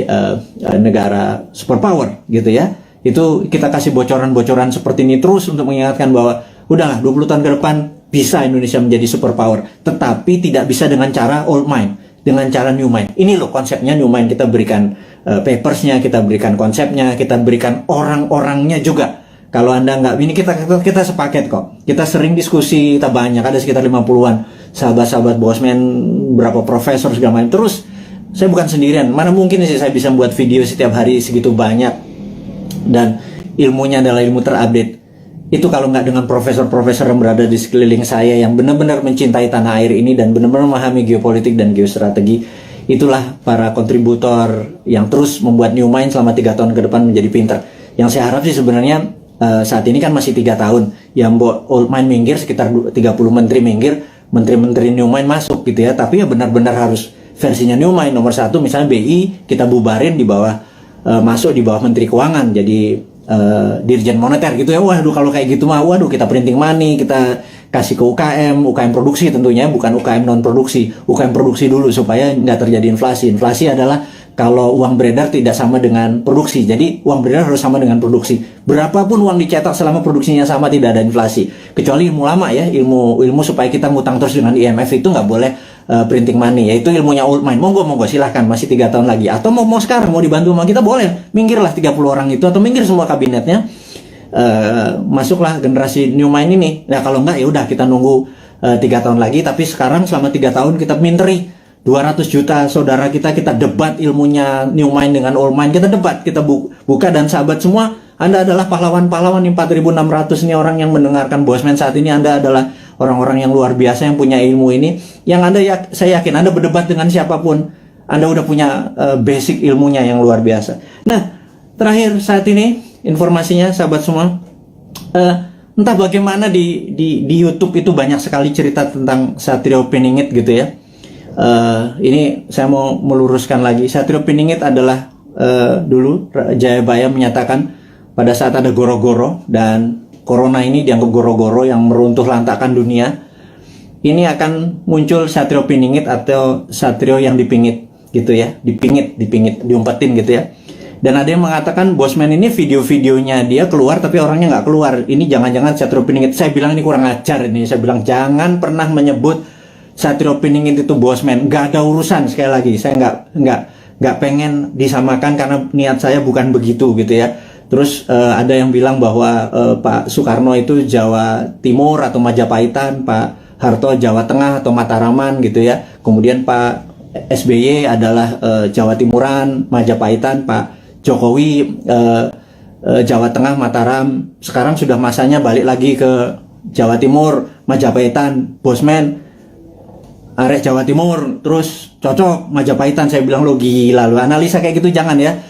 negara superpower gitu ya. Itu kita kasih bocoran-bocoran seperti ini terus untuk mengingatkan bahwa udahlah, 20 tahun ke depan bisa Indonesia menjadi superpower, tetapi tidak bisa dengan cara old mind, dengan cara new mind. Ini loh konsepnya new mind. Kita berikan papersnya, kita berikan konsepnya, kita berikan orang-orangnya juga. Kalau Anda nggak, ini kita sepaket kok. Kita sering diskusi, kita banyak, ada sekitar 50-an sahabat-sahabat Bosman, berapa profesor segala macam. Terus saya bukan sendirian. Mana mungkin sih saya bisa buat video setiap hari segitu banyak, dan ilmunya adalah ilmu terupdate. Itu kalau nggak dengan profesor-profesor yang berada di sekeliling saya yang benar-benar mencintai tanah air ini dan benar-benar memahami geopolitik dan geostrategi. Itulah para kontributor yang terus membuat New Mind selama 3 tahun ke depan menjadi pintar. Yang saya harap sih sebenarnya saat ini kan masih 3 tahun. Yang old mind minggir, sekitar 30 menteri minggir, menteri-menteri New Mind masuk gitu ya. Tapi ya benar-benar harus versinya New Mind. Nomor 1 misalnya BI kita bubarin di bawah, masuk di bawah Menteri Keuangan, jadi Dirjen Moneter gitu ya. Waduh, kalau kayak gitu mah, waduh, kita printing money, kita kasih ke UKM produksi tentunya, bukan UKM non produksi, UKM produksi dulu supaya nggak terjadi inflasi. Inflasi adalah kalau uang beredar tidak sama dengan produksi, jadi uang beredar harus sama dengan produksi. Berapapun uang dicetak selama produksinya sama, tidak ada inflasi. Kecuali ilmu lama ya, ilmu supaya kita ngutang terus dengan IMF itu nggak boleh printing money, yaitu ilmunya old mind. Monggo silahkan, masih 3 tahun lagi. Atau mau sekarang mau dibantu sama kita, boleh. Minggirlah 30 orang itu, atau minggir semua kabinetnya. Masuklah generasi New Mind ini. Nah kalau enggak ya udah, kita nunggu 3 tahun lagi. Tapi sekarang selama 3 tahun kita minteri 200 juta saudara kita debat ilmunya New Mind dengan Old Mind. Kita debat, kita buka, dan sahabat semua, Anda adalah pahlawan-pahlawan. 4.600 ini orang yang mendengarkan Bosman saat ini. Anda adalah orang-orang yang luar biasa yang punya ilmu ini. Yang Anda saya yakin Anda berdebat dengan siapapun, Anda udah punya basic ilmunya yang luar biasa. Nah, terakhir saat ini informasinya sahabat semua, entah bagaimana di YouTube itu banyak sekali cerita tentang Satrio Piningit gitu ya. Ini saya mau meluruskan lagi. Satrio Piningit adalah dulu Jayabaya menyatakan pada saat ada goro-goro, dan corona ini dianggap goro-goro yang meruntuh lantakan dunia, ini akan muncul Satrio Piningit atau Satrio yang dipingit gitu ya, dipingit, diumpetin gitu ya. Dan ada yang mengatakan Bosman ini video-videonya dia keluar tapi orangnya nggak keluar. Ini jangan-jangan Satrio Piningit. Saya bilang ini kurang ajar ini. Saya bilang jangan pernah menyebut Satrio Piningit itu Bosman. Nggak ada urusan, sekali lagi. Saya nggak pengen disamakan karena niat saya bukan begitu gitu ya. Terus ada yang bilang bahwa Pak Soekarno itu Jawa Timur atau Majapahitan, Pak Harto Jawa Tengah atau Mataraman gitu ya. Kemudian Pak SBY adalah Jawa Timuran, Majapahitan, Pak Jokowi Jawa Tengah, Mataram. Sekarang sudah masanya balik lagi ke Jawa Timur, Majapahitan, Bosman, arek Jawa Timur, terus cocok Majapahitan. Saya bilang lo gila lo, analisa kayak gitu jangan ya.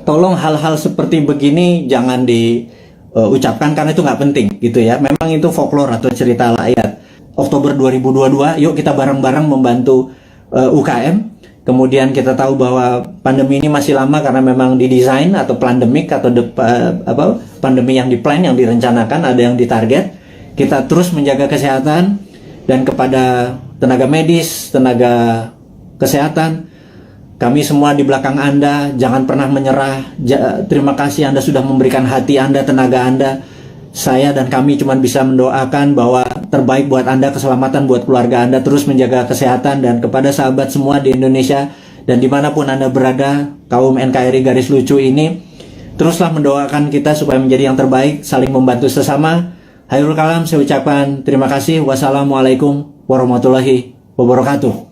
Tolong hal-hal seperti begini jangan diucapkan karena itu nggak penting gitu ya. Memang itu folklore atau cerita rakyat. Oktober 2022, yuk kita bareng-bareng membantu UKM. Kemudian kita tahu bahwa pandemi ini masih lama karena memang didesain atau pandemik atau pandemi yang diplan, yang direncanakan, ada yang ditarget. Kita terus menjaga kesehatan, dan kepada tenaga medis, tenaga kesehatan, kami semua di belakang Anda, jangan pernah menyerah. Terima kasih Anda sudah memberikan hati Anda, tenaga Anda. Saya dan kami cuma bisa mendoakan bahwa terbaik buat Anda, keselamatan buat keluarga Anda, terus menjaga kesehatan. Dan kepada sahabat semua di Indonesia dan dimanapun Anda berada, kaum NKRI Garis Lucu ini, teruslah mendoakan kita supaya menjadi yang terbaik, saling membantu sesama. Hairul kalam, saya ucapkan terima kasih. Wassalamualaikum warahmatullahi wabarakatuh.